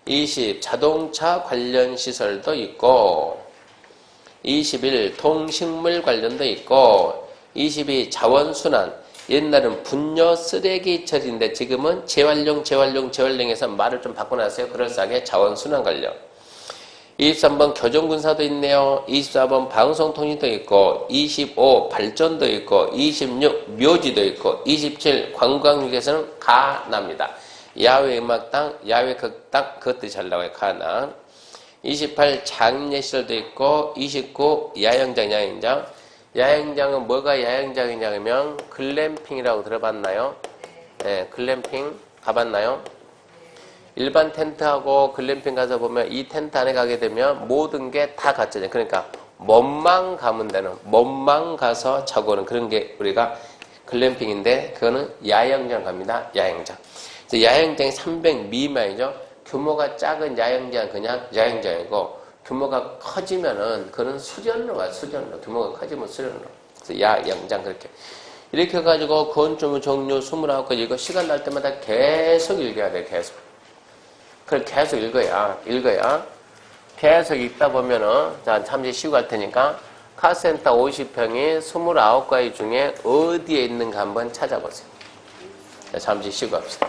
S1: 20 자동차 관련 시설도 있고 21 동식물 관련도 있고 22 자원순환 옛날은 분뇨 쓰레기 처리인데 지금은 재활용해서 말을 좀 바꿔놨어요. 그럴싸하게 자원순환 관련 23번 교정군사도 있네요. 24번 방송통신도 있고 25 발전도 있고 26 묘지도 있고 27 관광육에서는 가나입니다. 야외 음악당, 야외 극당 그것들이 잘 나와요. 가나. 28 장례시설도 있고 29 야영장. 야영장은 뭐가 야영장이냐면 글램핑이라고 들어봤나요? 네, 글램핑 가봤나요? 일반 텐트하고 글램핑 가서 보면 이 텐트 안에 가게 되면 모든 게 다 갖춰져. 그러니까 몸만 가면 되는, 몸만 가서 자고 오는 그런 게 우리가 글램핑인데 그거는 야영장 갑니다. 야영장. 야영장이 300 미만이죠. 규모가 작은 야영장 그냥 야영장이고 규모가 커지면은 그는 수련로 가요. 수련로. 규모가 커지면 수련로. 그래서 야영장 그렇게. 이렇게 해가지고 건축물 종류 29개 이거 시간 날 때마다 계속 읽어야 돼. 계속. 그걸 계속 읽어야. 계속 읽다 보면은, 자, 잠시 쉬고 갈 테니까, 카센터 50평이 29가지 중에 어디에 있는가 한번 찾아보세요. 자, 잠시 쉬고 갑시다.